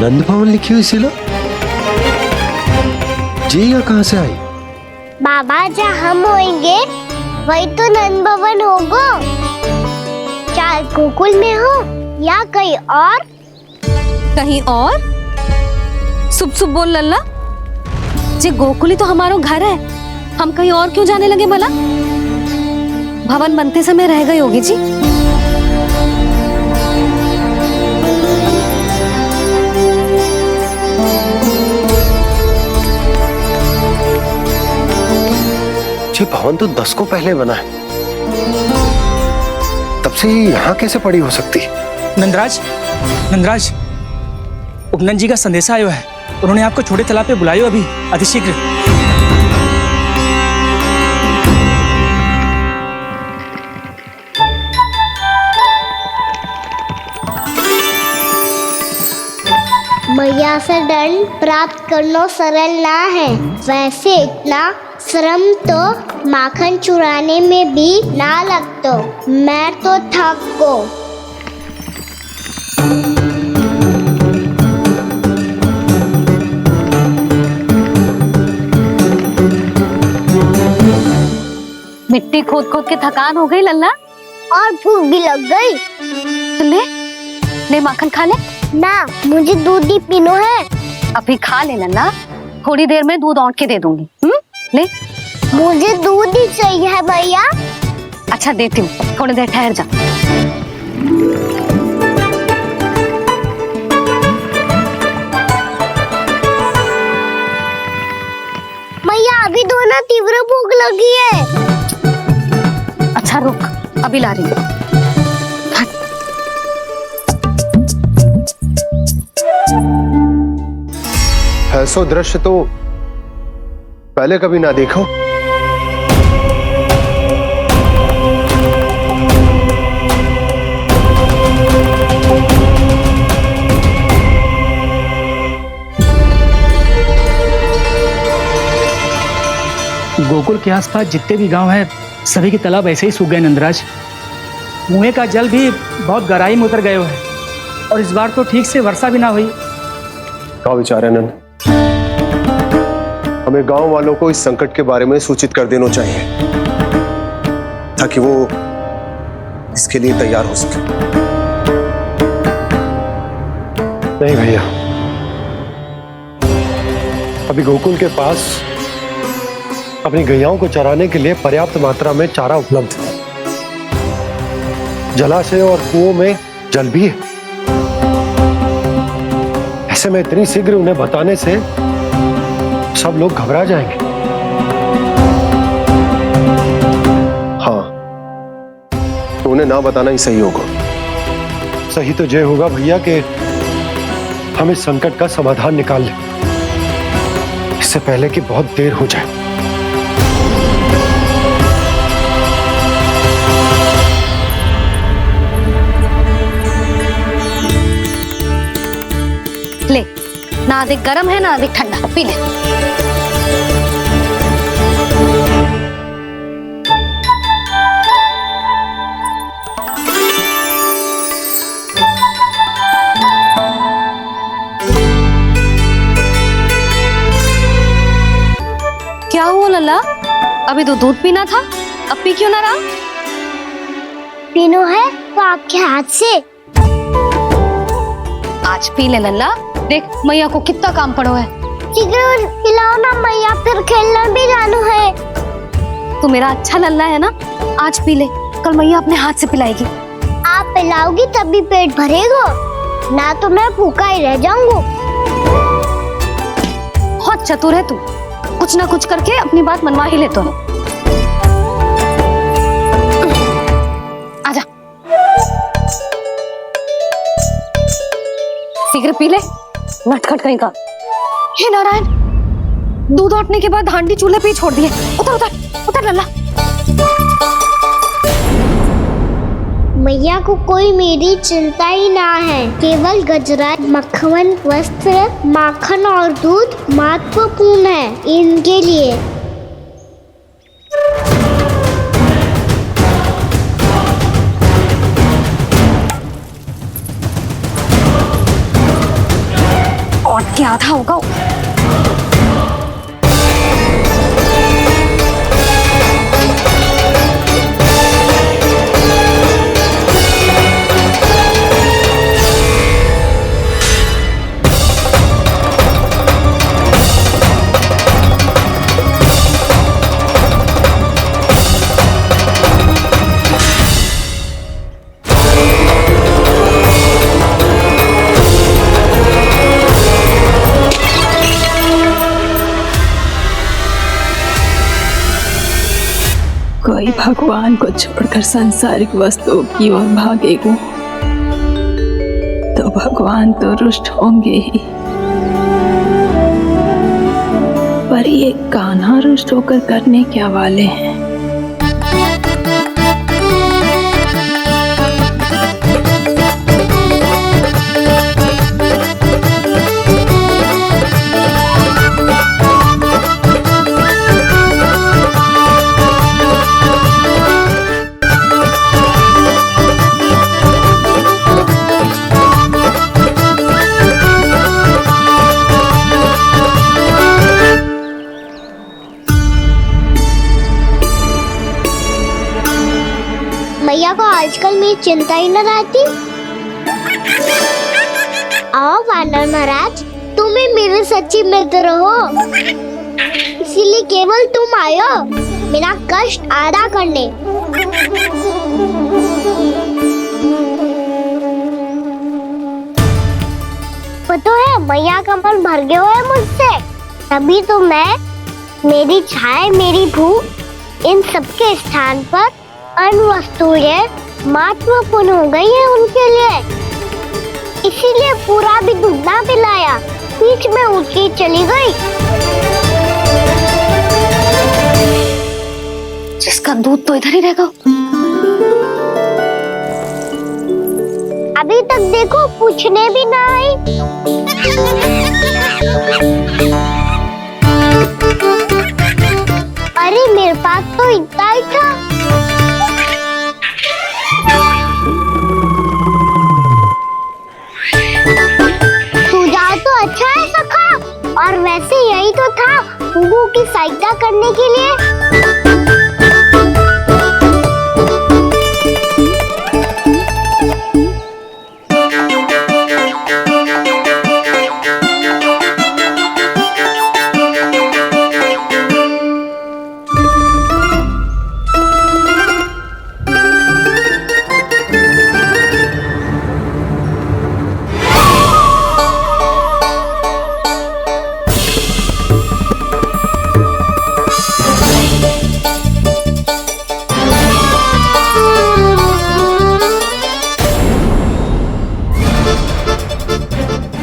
Speaker 2: नंद भवन लिखी हुई सिला जी, या कहां से आई?
Speaker 3: बाबा जहाँ हम होंगे वही तो नंद भवन होगा। चाहे गोकुल में हो या कहीं और।
Speaker 4: कहीं और? सुब सुब बोल लल्ला, जे गोकुली तो हमारा घर है, हम कहीं और क्यों जाने लगे भला? भवन बनते समय रह गई होगी जी।
Speaker 2: ये भवन तो 10 को पहले बना है, तब से यहाँ कैसे पड़ी हो सकती?
Speaker 10: नंदराज, नंदराज, उपनंद जी का संदेशा आयो है, उन्होंने आपको छोटे तालाब पे बुलायो अभी अतिशीघ्र।
Speaker 3: मैया से दंड प्राप्त करना सरल ना है, वैसे इतना श्रम तो माखन चुराने में भी ना लगता। मैं तो थक गो।
Speaker 4: मिट्टी खोद खोद के थकान हो गई लल्ला,
Speaker 3: और भूख भी लग गई।
Speaker 4: तो ले माखन खा ले।
Speaker 3: ना, मुझे दूध ही पीना है।
Speaker 4: अभी खा ले लल्ला, थोड़ी देर में दूध औंट के दे दूंगी। ले।
Speaker 3: मुझे दूध ही चाहिए है भैया।
Speaker 4: अच्छा देती हूँ, थोड़ी देर ठहर जा।
Speaker 3: मैया अभी तो ना तीव्र भूख लगी है।
Speaker 4: अच्छा रुक, अभी ला रही हूँ।
Speaker 2: ऐसा दृश्य तो पहले कभी ना देखो।
Speaker 10: गोकुल के आसपास जितने भी गांव हैं, सभी के तालाब ऐसे ही सूख गए नंदराज। कुएं का जल भी बहुत गहराई में उतर गया है, और इस बार तो ठीक से वर्षा भी ना हुई।
Speaker 2: क्या विचार है नंद? हमें गांव वालों को इस संकट के बारे में सूचित कर देना चाहिए, ताकि वो इसके लिए तैयार हो सके। नहीं भैया, अभी गोकुल के पास अपनी गैयाओं को चराने के लिए पर्याप्त मात्रा में चारा उपलब्ध है। जलाशय और कुओं में जल भी है। ऐसे में इतनी शीघ्र उन्हें बताने से सब लोग घबरा जाएंगे। हाँ, तो उन्हें ना बताना ही सही होगा। सही तो यह होगा भैया कि हम इस संकट का समाधान निकाल लें, इससे पहले कि बहुत देर हो जाए।
Speaker 4: ले, ना अधिक गर्म है ना अधिक ठंडा, पी ले। लल्ला, अभी तो दूध पीना था, अब पी क्यों ना रहा?
Speaker 3: पीनो है तो आपके हाथ से।
Speaker 4: आज पी ले लल्ला, देख मैया को कितना काम पड़ो है।
Speaker 3: शीघ्र खिलाओ ना मैया, फिर खेलने भी जाना है।
Speaker 4: तू मेरा अच्छा लल्ला है ना, आज पी ले, कल मैया अपने हाथ से पिलाएगी।
Speaker 3: आप पिलाओगी तभी पेट भरेगा, ना तो मैं भूखा ही रह जाऊंगा।
Speaker 4: बहुत चतुर है तू, कुछ ना कुछ करके अपनी बात मनवा ही लेता है। आजा, शीघ्र पी ले, नटखट कहीं का। हे नारायण, दूध औटने के बाद हांडी चूल्हे पे ही छोड़ दिए। उतर उतर उतर लल्ला।
Speaker 3: मैया को कोई मेरी चिंता ही ना है, केवल गजरा, मक्खन, वस्त्र, माखन और दूध महत्वपूर्ण है इनके लिए।
Speaker 4: और क्या था होगा।
Speaker 12: कोई भगवान को छोड़कर सांसारिक वस्तुओं की ओर भागेगा तो भगवान तो रुष्ट होंगे ही, पर ये कान्हा रुष्ट होकर करने क्या वाले हैं?
Speaker 3: मैया को आजकल मेरी चिंता ही न रहती। आओ वानर महाराज, तुम ही मेरे सच्ची मित्र हो, इसीलिए केवल तुम आयो मेरा कष्ट आधा करने। पता है मैया का मन भर गया है मुझसे, तभी तो मैं, मेरी छाया, मेरी भूख, इन सबके स्थान पर अन्य वस्तुएं महत्वपूर्ण हो गई है उनके लिए। इसीलिए पूरा भी दूध ना पिलाया, बीच में उठ के चली गई।
Speaker 4: जिसका दूध तो इधर ही रहेगा।
Speaker 3: अभी तक देखो पूछने भी ना आई। अरे मेरे पास तो इतना ही था। अच्छा है सखा, और वैसे यही तो था बुबू की सहायता करने के लिए।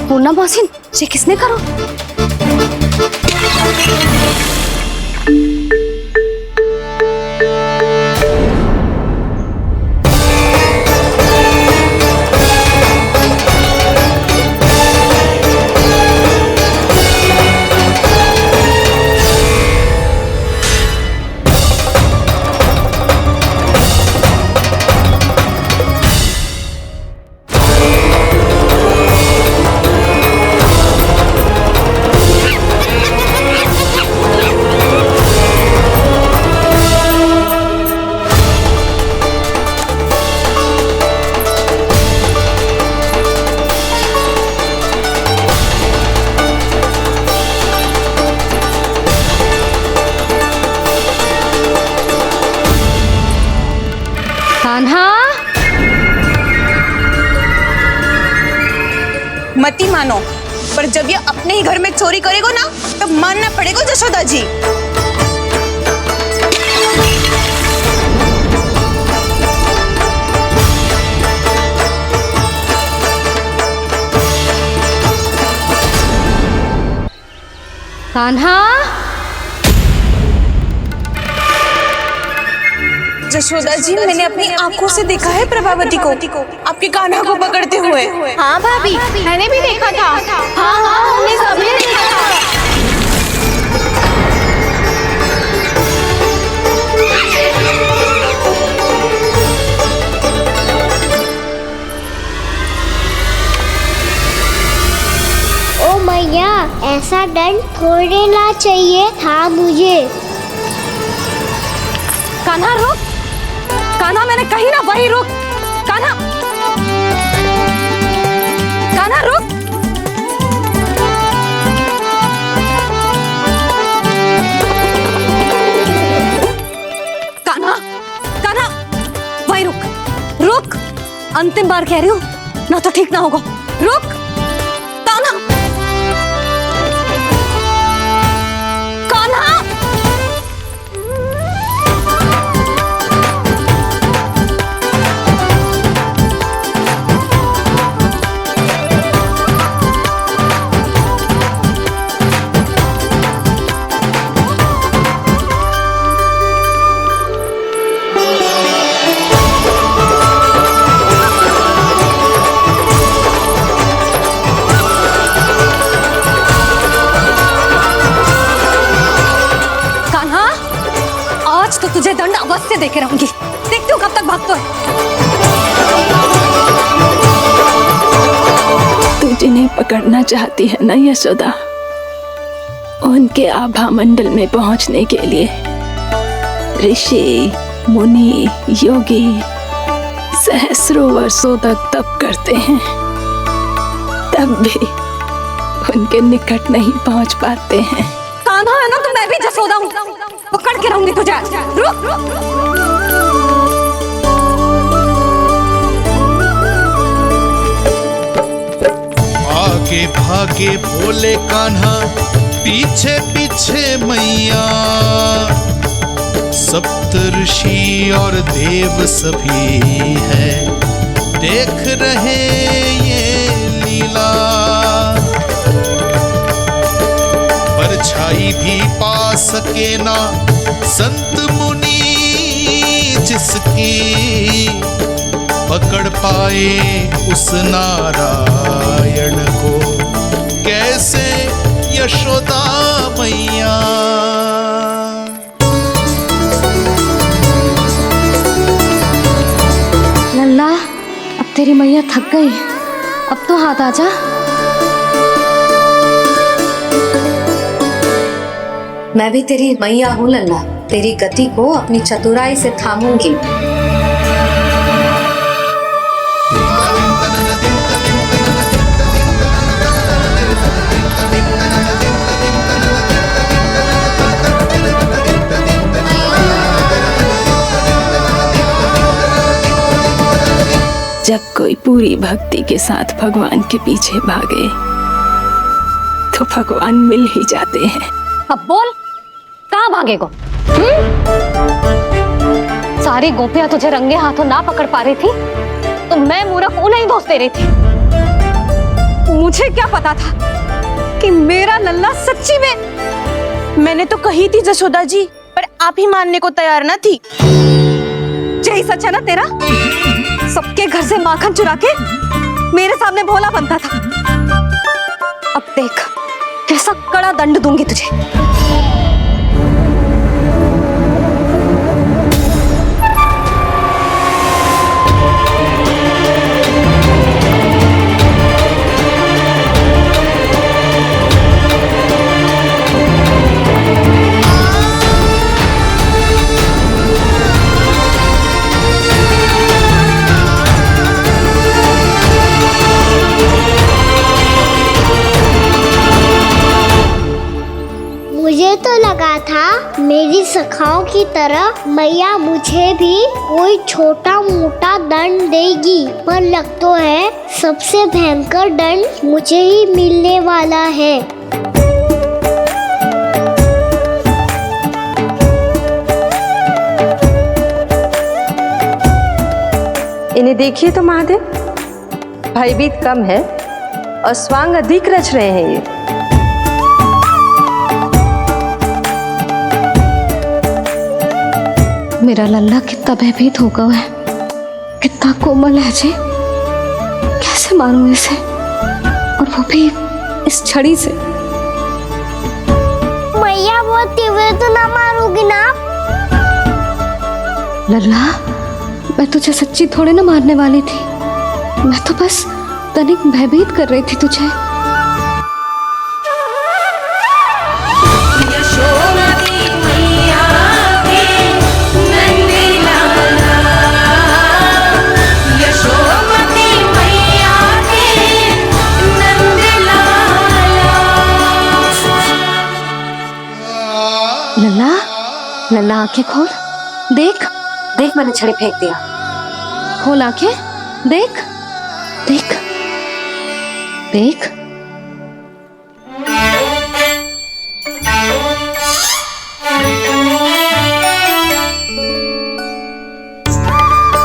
Speaker 4: पूर्णा मौसी, ये किसने करो?
Speaker 15: मत ही मानो, पर जब ये अपने ही घर में चोरी करेगा ना तब मानना पड़ेगा जशोदा जी।
Speaker 4: कान्हा,
Speaker 15: जशोदा जी, मैंने अपनी आंखों से देखा है प्रभावती को आपके कान्हा को पकड़ते हुए।
Speaker 7: हाँ भाभी, मैंने भी देखा था। हाँ हाँ, हमने सबने देखा था।
Speaker 3: ओ मैया, ऐसा दंड थोड़े ना चाहिए था मुझे।
Speaker 4: कान्हा रुक, कान्हा मैंने कही ना वही रुक। कान्हा, कान्हा रुक। कान्हा, कान्हा वही रुक, रुक। अंतिम बार कह रही हूँ, ना तो ठीक ना होगा। रुक कान्हा, कान्हा। तो तुझे दंड अवश्य देके रहूंगी। देखती हूँ कब तक भागता है।
Speaker 12: तू जिन्हें पकड़ना चाहती है ना यशोदा, उनके आभा मंडल में पहुंचने के लिए ऋषि, मुनि, योगी सहस्रों वर्षों तक तप करते हैं, तब भी उनके निकट नहीं पहुंच पाते हैं।
Speaker 4: कान्हा है ना, तो मैं भी जसोदा हूँ, पकड़ के रहूंगी तुझे। रुक,
Speaker 16: आगे भागे भोले कान्हा, पीछे पीछे मैया, सप्त ऋषि और देव सभी है देख रहे ये लीला। परछाई भी पा सके ना संत मुनि जिसकी, पकड़ पाए उस नारायण को कैसे यशोदा मैया।
Speaker 4: लल्ला, अब तेरी मैया थक गई, अब तो हाथ आजा।
Speaker 13: मैं भी तेरी मैया हूँ लल्ला, तेरी गति को अपनी चतुराई से थामूंगी।
Speaker 12: जब कोई पूरी भक्ति के साथ भगवान के पीछे भागे तो भगवान मिल ही जाते हैं।
Speaker 4: अब बोल, कहाँ भागेगो? सारी गोपियां तुझे रंगे हाथों ना पकड़ पा रही थी तो मैं मूर्ख उन्हें ही दोष दे रही थी। मुझे क्या पता था कि मेरा लल्ला सच्ची में।
Speaker 15: मैंने तो कही थी जसोदा जी, पर आप ही मानने को तैयार ना थी।
Speaker 4: यही सच है ना तेरा? सबके घर से माखन चुरा के मेरे सामने भोला बनता था। अब देख कैसा कड़ा दंड दूंगी तुझे।
Speaker 3: मुझे तो लगा था मेरी सखाओं की तरह मैया मुझे भी कोई छोटा मोटा दंड देगी, पर लग तो है सबसे भयंकर दंड मुझे ही मिलने वाला है।
Speaker 18: इन्हें देखिए तो महादेव, भयभीत कम है और स्वांग अधिक रच रहे हैं ये।
Speaker 4: मेरा लल्ला कितना भयभीत होगा है, कितना कोमल है जी। कैसे मारूं इसे, और वो भी इस छड़ी से।
Speaker 3: मैया बहुत तीव्र तो ना मारोगी ना?
Speaker 4: लल्ला, मैं तुझे सच्ची थोड़े ना मारने वाली थी, मैं तो बस तनिक भयभीत कर रही थी तुझे। लल्ला, लल्ला आंखें खोल, देख देख मैंने छड़ी फेंक दिया। खोल आंखें, देख देख देख।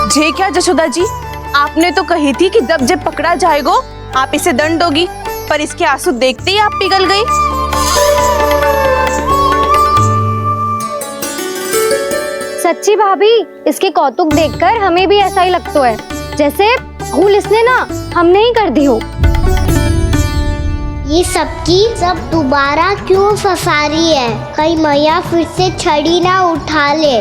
Speaker 15: जे क्या जशोदा जी, आपने तो कही थी कि जब पकड़ा जाएगा आप इसे दंड दोगी, पर इसके आंसू देखते ही आप पिघल गई।
Speaker 4: सच्ची भाभी, इसके कौतुक देखकर हमें भी ऐसा ही लगता है, जैसे भूल इसने ना हमने ही कर दी हो।
Speaker 3: ये सब दोबारा क्यों फंसा रही है? कहीं मैया फिर से छड़ी ना उठा ले।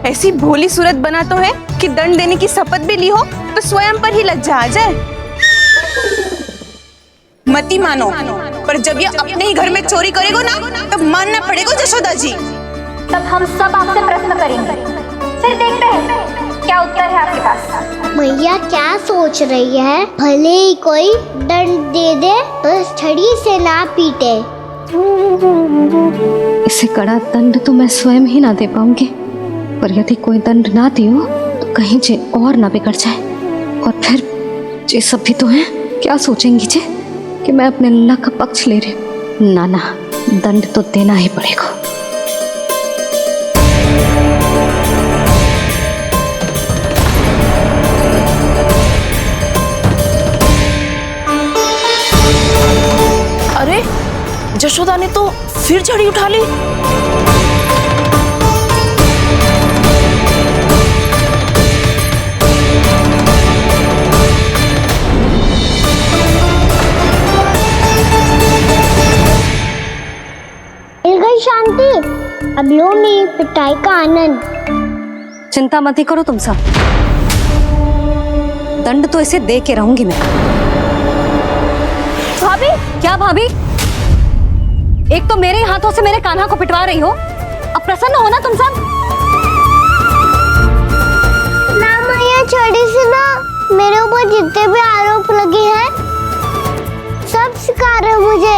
Speaker 15: ऐसी भोली सूरत बना तो है कि दंड देने की शपथ भी ली हो तो स्वयं पर ही लज्जा आ जाए। मती मानो, पर जब ये अपने ही घर में चोरी करेगो ना, तब मानना पड़ेगा जशोदा जी।
Speaker 13: तब हम सब आपसे प्रश्न करेंगे, फिर देखते हैं क्या उत्तर है आपके पास।
Speaker 3: मैया क्या सोच रही है? भले ही कोई दंड दे दे, बस छड़ी से ना पीटे।
Speaker 4: इसे कड़ा दंड तो मैं स्वयं ही ना दे पाऊंगी, पर यदि कोई दंड ना दियो तो कहीं जे और ना बिगड़ जाए, और फिर जे सब भी तो हैं, क्या सोचेंगी जे कि मैं अपने लल्ला का पक्ष ले रही हूँ। ना ना, दंड तो देना ही पड़ेगा।
Speaker 15: अरे जशोदा ने तो फिर छड़ी उठा ली।
Speaker 3: मिल गई शांति, अब लो मेरी पिटाई का आनंद।
Speaker 4: चिंता मत ही करो तुम सब, दंड तो इसे दे के रहूंगी मैं। भाभी, क्या भाभी? एक तो मेरे हाथों से मेरे कान्हा को पिटवा रही हो, अब प्रसन्न हो ना तुम सब?
Speaker 3: ना मैया, छड़ी से ना मेरे ऊपर जितने भी आरोप लगे हैं सब स्वीकार है मुझे,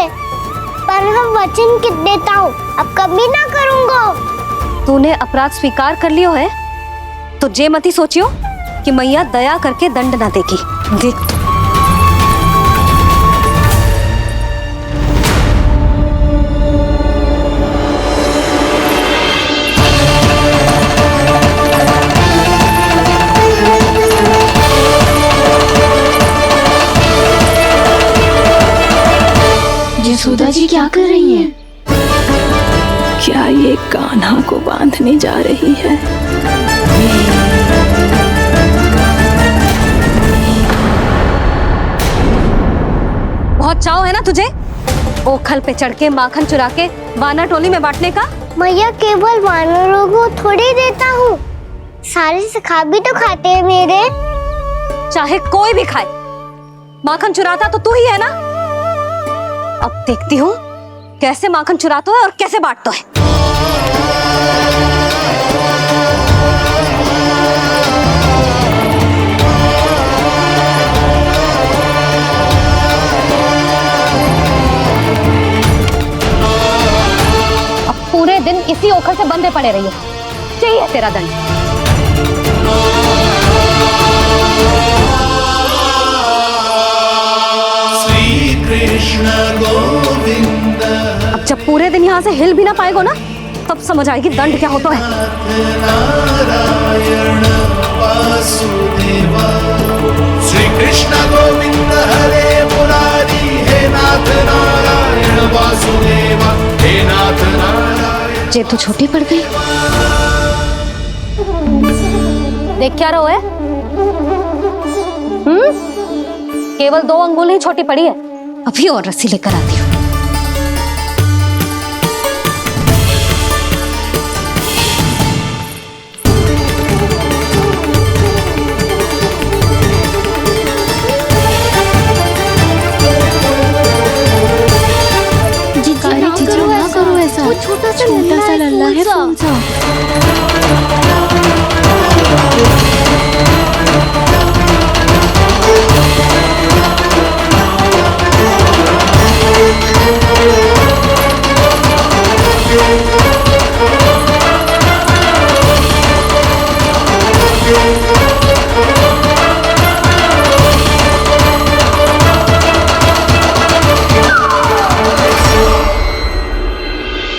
Speaker 3: पर हम वचन कित देता हूँ, अब कभी ना करूँगा।
Speaker 4: तूने अपराध स्वीकार कर लियो है तो जे मती सोचियो कि मैया दया करके दंड ना देगी। देख
Speaker 12: यशोदा जी क्या कर रही हैं? क्या ये कान्हा को बांधने जा रही है?
Speaker 4: बहुत चाव है ना तुझे ओखल पे चढ़ के माखन चुरा के वानर टोली में बांटने का?
Speaker 3: मैया, केवल वानरों को थोड़ी देता हूँ, सारे सखा भी तो खाते हैं मेरे।
Speaker 4: चाहे कोई भी खाए, माखन चुराता तो तू ही है ना। अब देखती हूँ कैसे माखन चुराता है और कैसे बांटता है। अब पूरे दिन इसी ओखर से बंधे पड़े रहिए। यही है तेरा दंड।
Speaker 16: श्री कृष्ण गोविंद।
Speaker 4: अब जब पूरे दिन यहाँ से हिल भी ना पाएगो ना, तब समझ आएगी दंड क्या होता है।
Speaker 16: नारायण वासुदेव। श्री कृष्ण गोविंद हरे मुरारी। हे नाथ नारायण वासुदेव। हे नाथ नारायण।
Speaker 4: जे तो छोटी पड़ गई। देख क्या रहो है? केवल 2 अंगुल ही छोटी पड़ी है। अभी और रस्सी लेकर आती हूँ।
Speaker 3: छोटा सा लल्ला है कौन सा?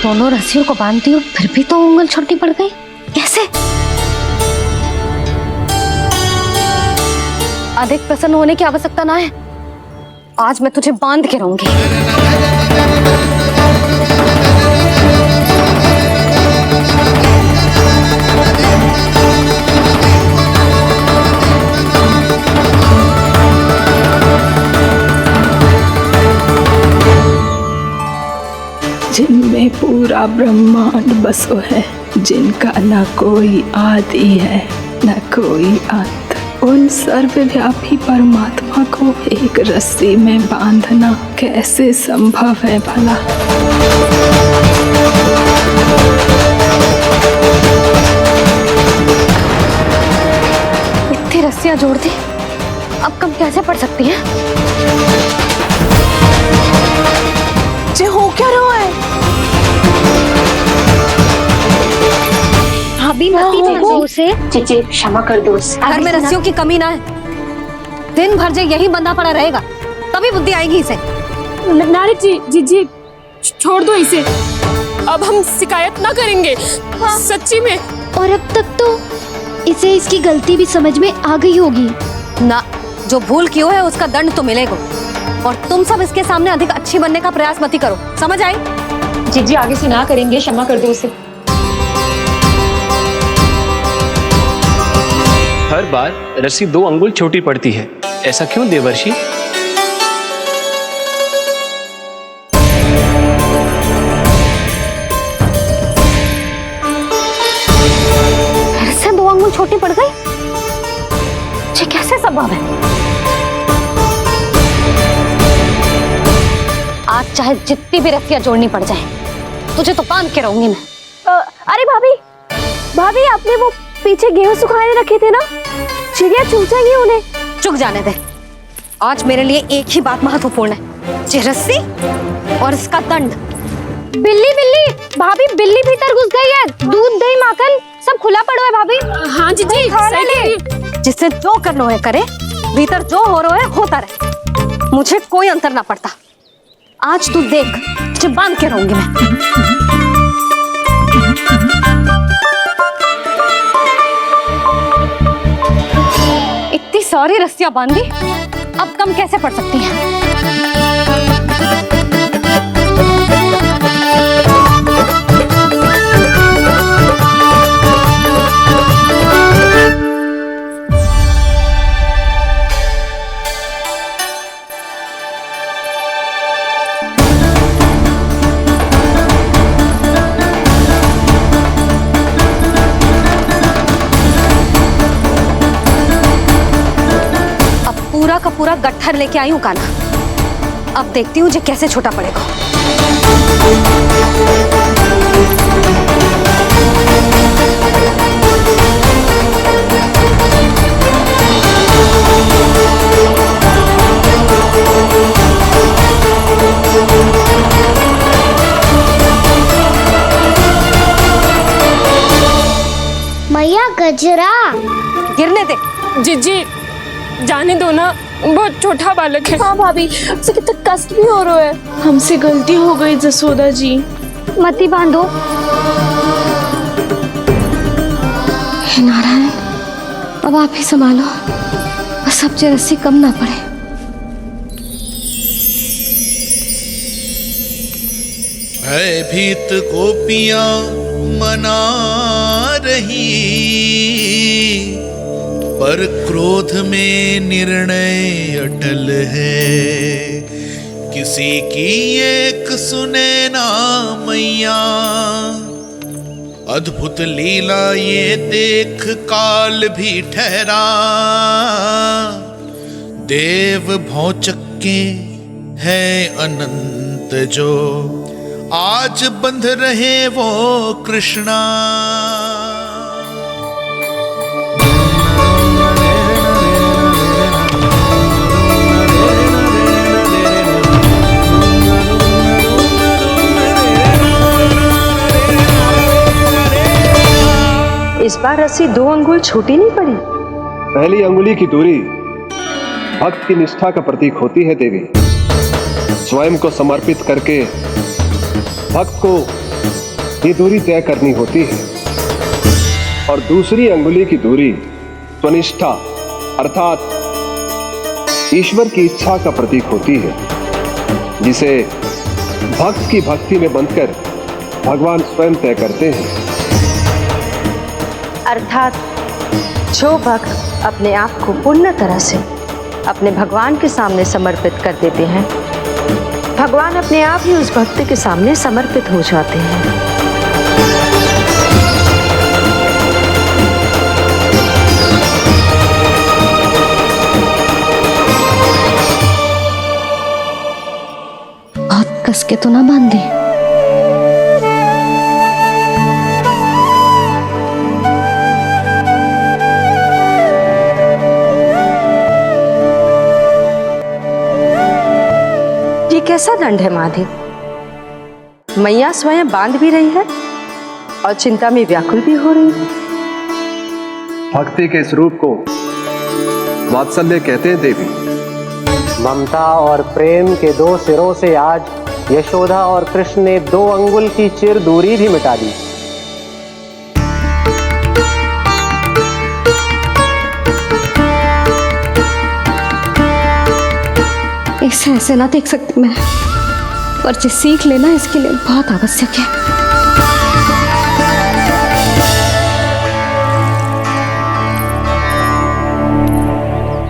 Speaker 4: दोनों रस्सियों को बांधती हूँ, फिर भी तो उंगल छोटी पड़ गई। कैसे? अधिक प्रसन्न होने की आवश्यकता ना है। आज मैं तुझे बांध के रहूंगी।
Speaker 12: जिनमें पूरा ब्रह्मांड बसो है, जिनका न कोई आदि है न कोई अंत, उन सर्वव्यापी परमात्मा को एक रस्सी में बांधना कैसे संभव है भला?
Speaker 4: इतनी रस्सियां जोड़ दी, अब कम कैसे पड़ सकती हैं?
Speaker 15: जे हो क्या रहा है?
Speaker 4: भाभी उसे
Speaker 13: चीची क्षमा कर दो।
Speaker 4: घर में रस्सियों की कमी ना है। दिन भर जो यही बंधा पड़ा रहेगा, तभी बुद्धि आएगी इसे।
Speaker 19: नारी जी छोड़ दो इसे। अब हम शिकायत ना करेंगे। सच्ची में।
Speaker 3: और अब तक तो इसे इसकी गलती भी समझ में आ गई होगी
Speaker 4: ना। जो भूल क्यों है उसका दंड तो मिलेगा। और तुम सब इसके सामने अधिक अच्छी बनने का प्रयास मत ही करो, समझ आई?
Speaker 19: जी आगे से ना करेंगे, क्षमा कर दो उसे।
Speaker 20: हर बार रस्सी 2 अंगुल छोटी पड़ती है, ऐसा क्यों देवर्षि?
Speaker 4: फिर से 2 अंगुल छोटी पड़ गई? ये कैसे संभव है? आज चाहे जितनी भी रस्सियां जोड़नी पड़ जाए, तुझे तो बांध के रहूंगी मैं।
Speaker 15: अरे भाभी आपने वो पीछे गेहूं सुखाने रखे थे ना, चिड़िया चुग जाएंगी उन्हें।
Speaker 4: चुग जाने दे। आज मेरे लिए एक ही बात महत्वपूर्ण है, ये रस्सी और इसका दंड।
Speaker 3: बिल्ली भाभी, बिल्ली भीतर घुस गई है। दूध दही माखन सब खुला पड़ा है भाभी।
Speaker 19: हाँ जी सही कह रही।
Speaker 4: जिससे जो करना है करे, भीतर जो हो रहा है होता रहे, मुझे कोई अंतर ना पड़ता। आज तू देख, तुझे बांध के रहूंगी मैं। इतनी सारी रस्सियां बांधी, अब कम कैसे पड़ सकती हैं? पूरा का पूरा गट्ठर लेके आई हूँ कान्हा। अब देखती हूँ जे कैसे छोटा पड़ेगा।
Speaker 3: कचरा।
Speaker 19: गिरने दे। जीजी जाने दो ना, बहुत छोटा बालक है।
Speaker 15: हाँ भाभी, उसे कितना कष्ट भी हो रहा है। हमसे गलती हो गई जसोदा जी।
Speaker 4: मती बांधो।
Speaker 19: हे नारायण, अब आप ही संभालो, बस अब रस्सी कम ना पड़े।
Speaker 16: भयभीत गोपियां मना रही, पर क्रोध में निर्णय अटल है। किसी की एक सुने ना मैया, अद्भुत लीला ये देख काल भी ठहरा। देव भौचक्के है अनंत जो, आज बंध रहे वो कृष्णा।
Speaker 18: इस बार रस्सी 2 अंगुल छोटी नहीं पड़ी।
Speaker 2: पहली अंगुली की दूरी भक्त की निष्ठा का प्रतीक होती है देवी। स्वयं को समर्पित करके भक्त को ये दूरी तय करनी होती है। और दूसरी अंगुली की दूरी स्वनिष्ठा अर्थात ईश्वर की इच्छा का प्रतीक होती है, जिसे भक्त की भक्ति में बंधकर भगवान स्वयं तय करते हैं।
Speaker 18: अर्थात जो भक्त अपने आप को पूर्ण तरह से अपने भगवान के सामने समर्पित कर देते हैं, भगवान अपने आप ही उस भक्त के सामने समर्पित हो जाते हैं।
Speaker 19: बहुत कस के तो ना बांधे।
Speaker 18: कैसा दंड है माधे? मैया स्वयं बांध भी रही है और चिंता में व्याकुल भी हो रही है।
Speaker 2: भक्ति के इस रूप को वात्सल्य कहते हैं देवी।
Speaker 21: ममता और प्रेम के 2 सिरों से आज यशोदा और कृष्ण ने 2 अंगुल की चिर दूरी भी मिटा दी।
Speaker 19: इसे ऐसे ना देख सकती मैं, पर जो सीख लेना इसके लिए बहुत आवश्यक है।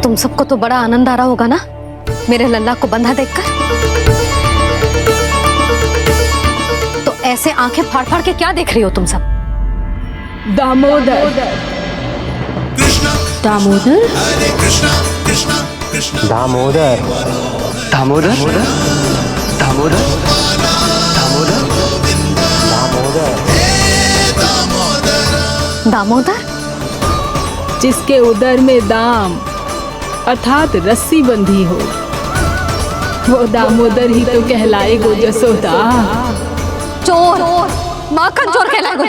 Speaker 4: तुम सबको तो बड़ा आनंद आ रहा होगा ना मेरे लल्ला को बंधा देखकर। तो ऐसे आंखें फाड़ फाड़ के क्या देख रही हो तुम सब?
Speaker 12: दामोदर।
Speaker 16: दामोदर? हरे कृष्णा कृष्णा कृष्णा
Speaker 21: दामोदर।
Speaker 2: दामोदर? दामोदर?
Speaker 21: दामोदर?
Speaker 4: दामोदर?
Speaker 12: जिसके उदर में दाम अर्थात रस्सी बंधी हो, वो दामोदर ही तो कहलाएगो जसोदा।
Speaker 4: चोर, माखन चोर कहलाएगो।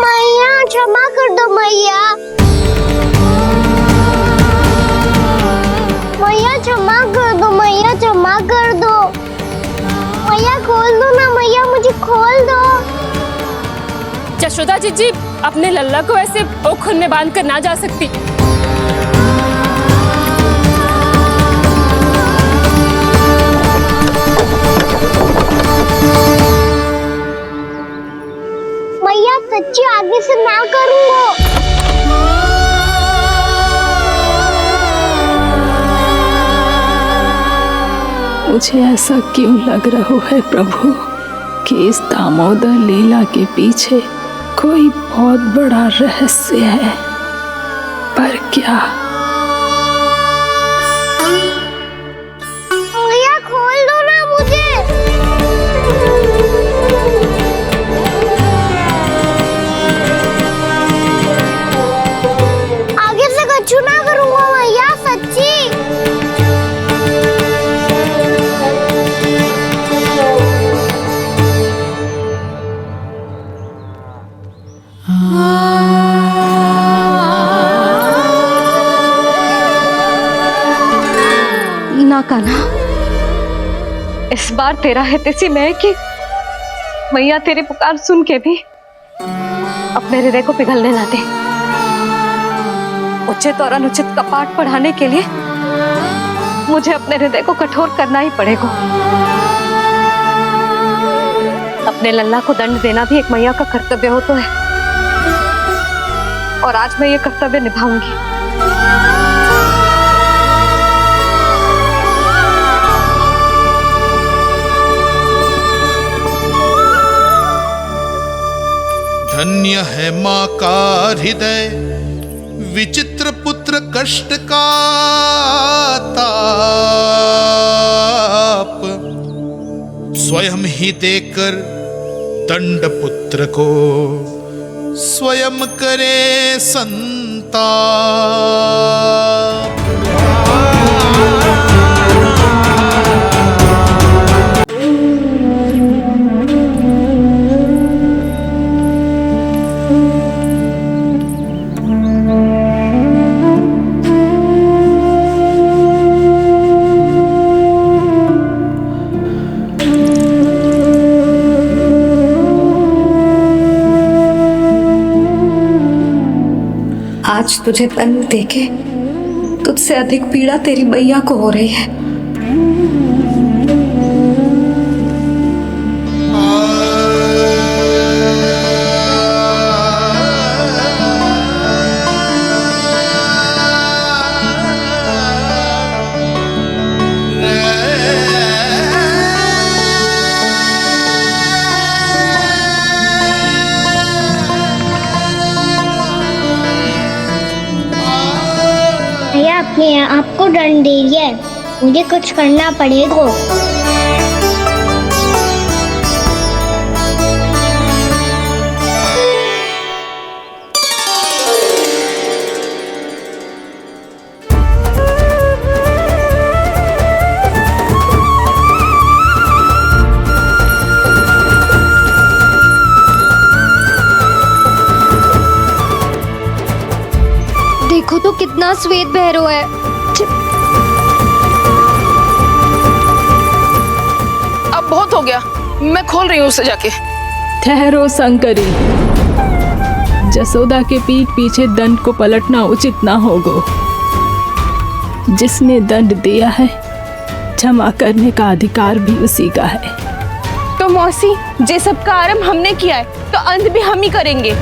Speaker 3: मैया क्षमा कर दो मैया। मैया क्षमा कर दो, मैया क्षमा कर दो। मैया खोल दो ना मैया, मुझे खोल दो।
Speaker 19: यशोदा जी अपने लल्ला को ऐसे ओखल में बांध कर ना जा सकती।
Speaker 3: मैया सच्ची आगे से ना करूंगा।
Speaker 12: मुझे ऐसा क्यों लग रहा है प्रभु कि इस दामोदर लीला के पीछे कोई बहुत बड़ा रहस्य है, पर क्या?
Speaker 3: मैया खोल दो ना मुझे। आगे से कछु ना करूंगा मैया, सच्ची।
Speaker 4: इस बार तेरा है तेसी में कि मैया तेरी पुकार सुन के भी अपने हृदय को पिघलने ना दे। उचित और अनुचित का पाठ पढ़ाने के लिए मुझे अपने हृदय को कठोर करना ही पड़ेगा। अपने लल्ला को दंड देना भी एक मैया का कर्तव्य हो तो है, और आज मैं ये कर्तव्य निभाऊंगी।
Speaker 16: धन्य है माँ का हृदय, विचित्र पुत्र कष्ट का ताप, स्वयं ही देकर दंड पुत्र को स्वयं करे संताप।
Speaker 13: आज तुझे दंड देके तुझसे अधिक पीड़ा तेरी मैया को हो रही है।
Speaker 3: भैया अपने आप को दंड दे रही है, मुझे कुछ करना पड़ेगा।
Speaker 13: देखो तो कितना श्वेत भैरव है।
Speaker 15: अब बहुत हो गया, मैं खोल रही हूँ उसे जाके।
Speaker 12: ठहरो शंकरी, जसोदा के पीठ पीछे दंड को पलटना उचित ना होगा। जिसने दंड दिया है क्षमा करने का अधिकार भी उसी का है।
Speaker 15: तो मौसी, जे सब का आरंभ हमने किया है तो अंत भी हम ही करेंगे।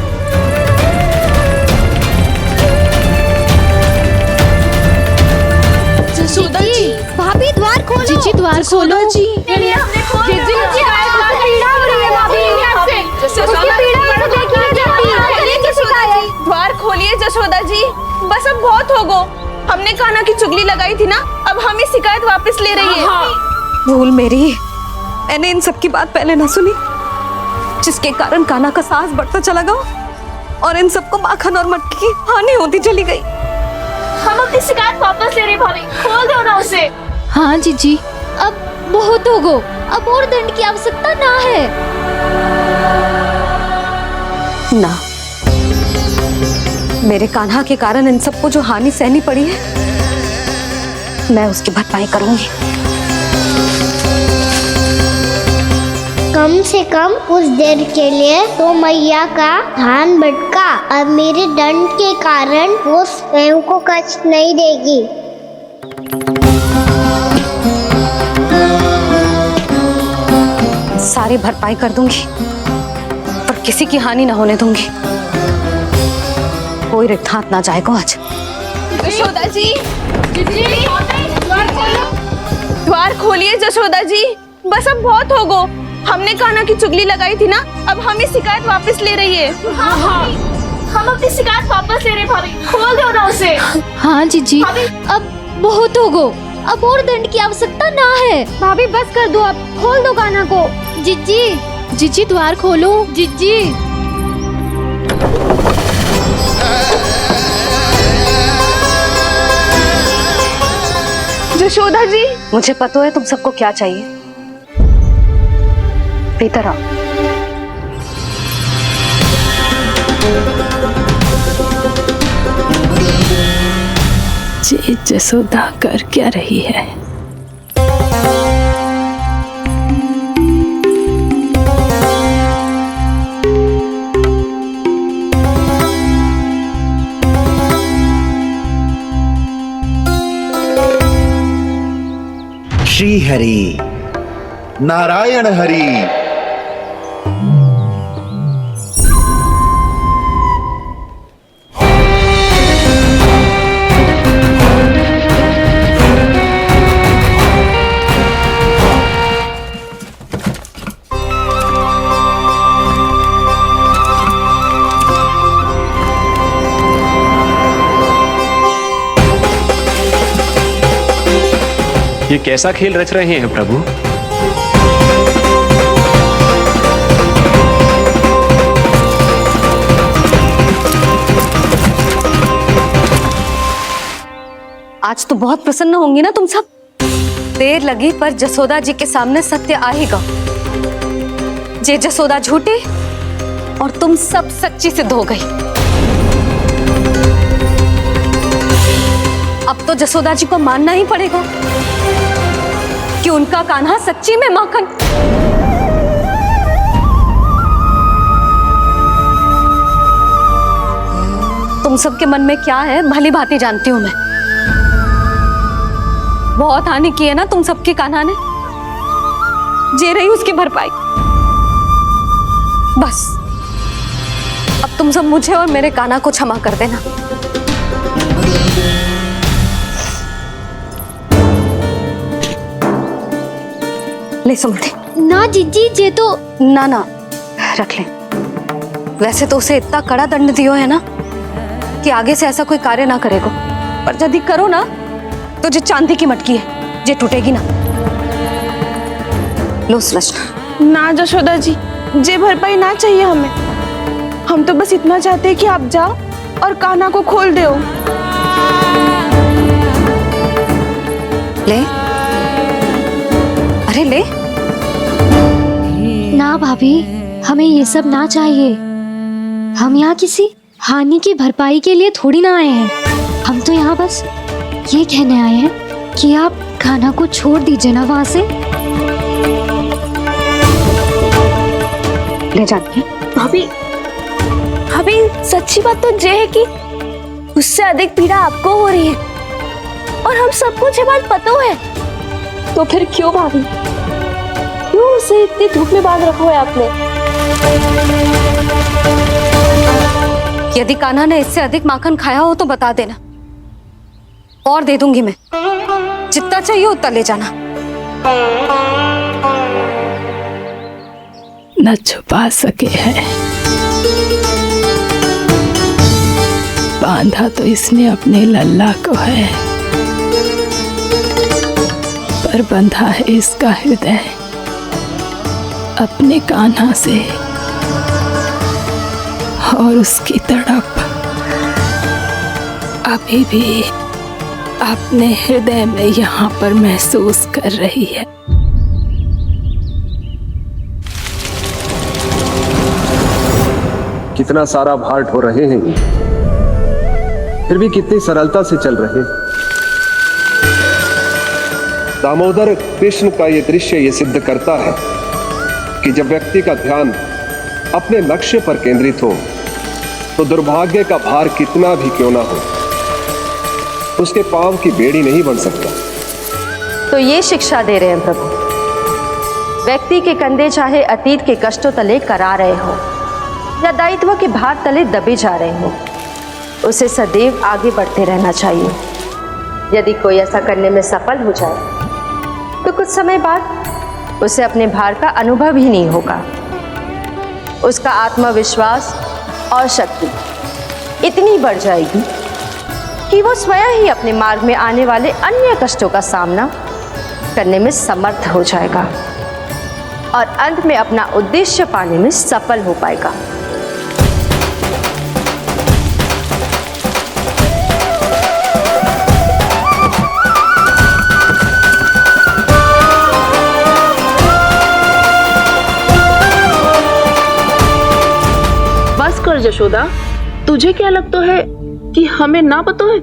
Speaker 3: जसोदा जी, भाभी द्वार खोलो।
Speaker 12: जीजी द्वार खोलो जी।
Speaker 15: द्वार खोलिए जसोदा जी, बस अब बहुत हो गो। हमने कान्हा की चुगली लगाई थी ना, अब हम ये शिकायत वापस ले रही है।
Speaker 4: भूल मेरी, मैंने इन सब की बात पहले ना सुनी, जिसके कारण कान्हा का साहस बढ़ता चला गया और इन सबको माखन और मटकी की हानि होती चली गई।
Speaker 7: हम अपनी शिकायत वापस ले रहे भाभी, खोल दो ना उसे।
Speaker 13: हाँ जीजी, अब बहुत हो गो, अब और दंड की आवश्यकता ना है।
Speaker 4: ना, मेरे कान्हा के कारण इन सबको जो हानि सहनी पड़ी है, मैं उसकी भरपाई करूंगी।
Speaker 3: कम से कम कुछ देर के लिए तो मैया का ध्यान भटका, अब मेरे दंड के कारण वो स्वयं को कष्ट नहीं देगी।
Speaker 4: सारी भरपाई कर दूंगी, पर किसी की हानि ना होने दूंगी। कोई रिक्त हाथ ना जाएगा आज।
Speaker 15: जसोदा जी, द्वार खोलिए जसोदा जी, बस अब बहुत हो गो। हमने कान्हा की चुगली लगाई थी ना, अब हम ये शिकायत वापस ले रही है।
Speaker 7: हम अपनी शिकायत वापस ले रहे भाभी, खोल दो ना उसे।
Speaker 13: हाँ जीजी, अब बहुत हो गो, अब और दंड की आवश्यकता ना है।
Speaker 3: भाभी बस कर दो, अब खोल दो कान्हा को।
Speaker 13: जीजी, जीजी द्वार खोलो। जीजी,
Speaker 15: जसोदा जी,
Speaker 4: मुझे पता है तुम सबको क्या चाहिए। भीतर आओ।
Speaker 12: जसोदा कर क्या रही है?
Speaker 11: श्री हरि, नारायण हरि।
Speaker 20: ये कैसा खेल रच रहे हैं प्रभु?
Speaker 4: आज तो बहुत प्रसन्न होंगी ना तुम सब। देर लगी पर जसोदा जी के सामने सत्य आएगा। जे जसोदा झूठी और तुम सब सच्ची सिद्ध हो गई। अब तो जसोदा जी को मानना ही पड़ेगा कि उनका कान्हा सच्ची में माखन। तुम सबके मन में क्या है भली भांति जानती हूं मैं। बहुत हानि की है ना तुम सबकी कान्हा ने। जे रही उसकी भरपाई। बस अब तुम सब मुझे और मेरे कान्हा को क्षमा कर देना। ले सुमति।
Speaker 3: ना जीजी, जे तो
Speaker 4: ना रख ले। वैसे तो उसे इतना कड़ा दंड दियो है ना कि आगे से ऐसा कोई कार्य ना करेगा। पर यदि करो ना तो जो चांदी की मटकी है जे टूटेगी ना। लो सुलक्षणा।
Speaker 15: ना जशोदा जी, जे भरपाई ना चाहिए हमें। हम तो बस इतना चाहते हैं कि आप जाओ और कान्हा को खोल दो।
Speaker 4: ले, अरे ले।
Speaker 1: ना भाभी, हमें ये सब ना चाहिए। हम यहाँ किसी हानि की भरपाई के लिए थोड़ी ना आए हैं। हम तो यहाँ बस ये कहने आए हैं कि आप कान्हा को छोड़ दीजिए ना वहां से।
Speaker 4: ले जाती है।
Speaker 15: भाभी, भाभी सच्ची बात तो ये है कि उससे अधिक पीड़ा आपको हो रही है और हम सबको ये बात पता है। तो फिर क्यों भाभी, क्यों उसे इतनी धूप में बांध रखा है आपने?
Speaker 4: यदि कान्हा ने इससे अधिक माखन खाया हो तो बता देना और दे दूंगी मैं। जितना चाहिए उतना ले जाना।
Speaker 12: न छुपा सके है, बांधा तो इसने अपने लल्ला को है, पर बंधा है इसका हृदय अपने कान्हा से। और उसकी तड़प अभी भी अपने हृदय में यहाँ पर महसूस कर रही है।
Speaker 21: कितना सारा भार ढो रहे हैं, फिर भी कितनी सरलता से चल रहे हैं। दामोदर कृष्ण का ये दृश्य ये सिद्ध करता है कि जब व्यक्ति का ध्यान अपने लक्ष्य पर केंद्रित हो तो दुर्भाग्य का भार कितना भी क्यों ना हो, उसके पांव की बेड़ी नहीं बन सकता।
Speaker 18: तो ये शिक्षा दे रहे हैं प्रभु। व्यक्ति के कंधे चाहे अतीत के कष्टों तले करा रहे हो या दायित्व के भार तले दबे जा रहे हो, उसे सदैव आगे बढ़ते रहना चाहिए। यदि कोई ऐसा करने में सफल हो जाए तो कुछ समय बाद उसे अपने भार का अनुभव ही नहीं होगा। उसका आत्मविश्वास और शक्ति इतनी बढ़ जाएगी कि वो स्वयं ही अपने मार्ग में आने वाले अन्य कष्टों का सामना करने में समर्थ हो जाएगा और अंत में अपना उद्देश्य पाने में सफल हो पाएगा।
Speaker 15: बस कर जशोदा, तुझे क्या लगता है कि हमें ना पता है?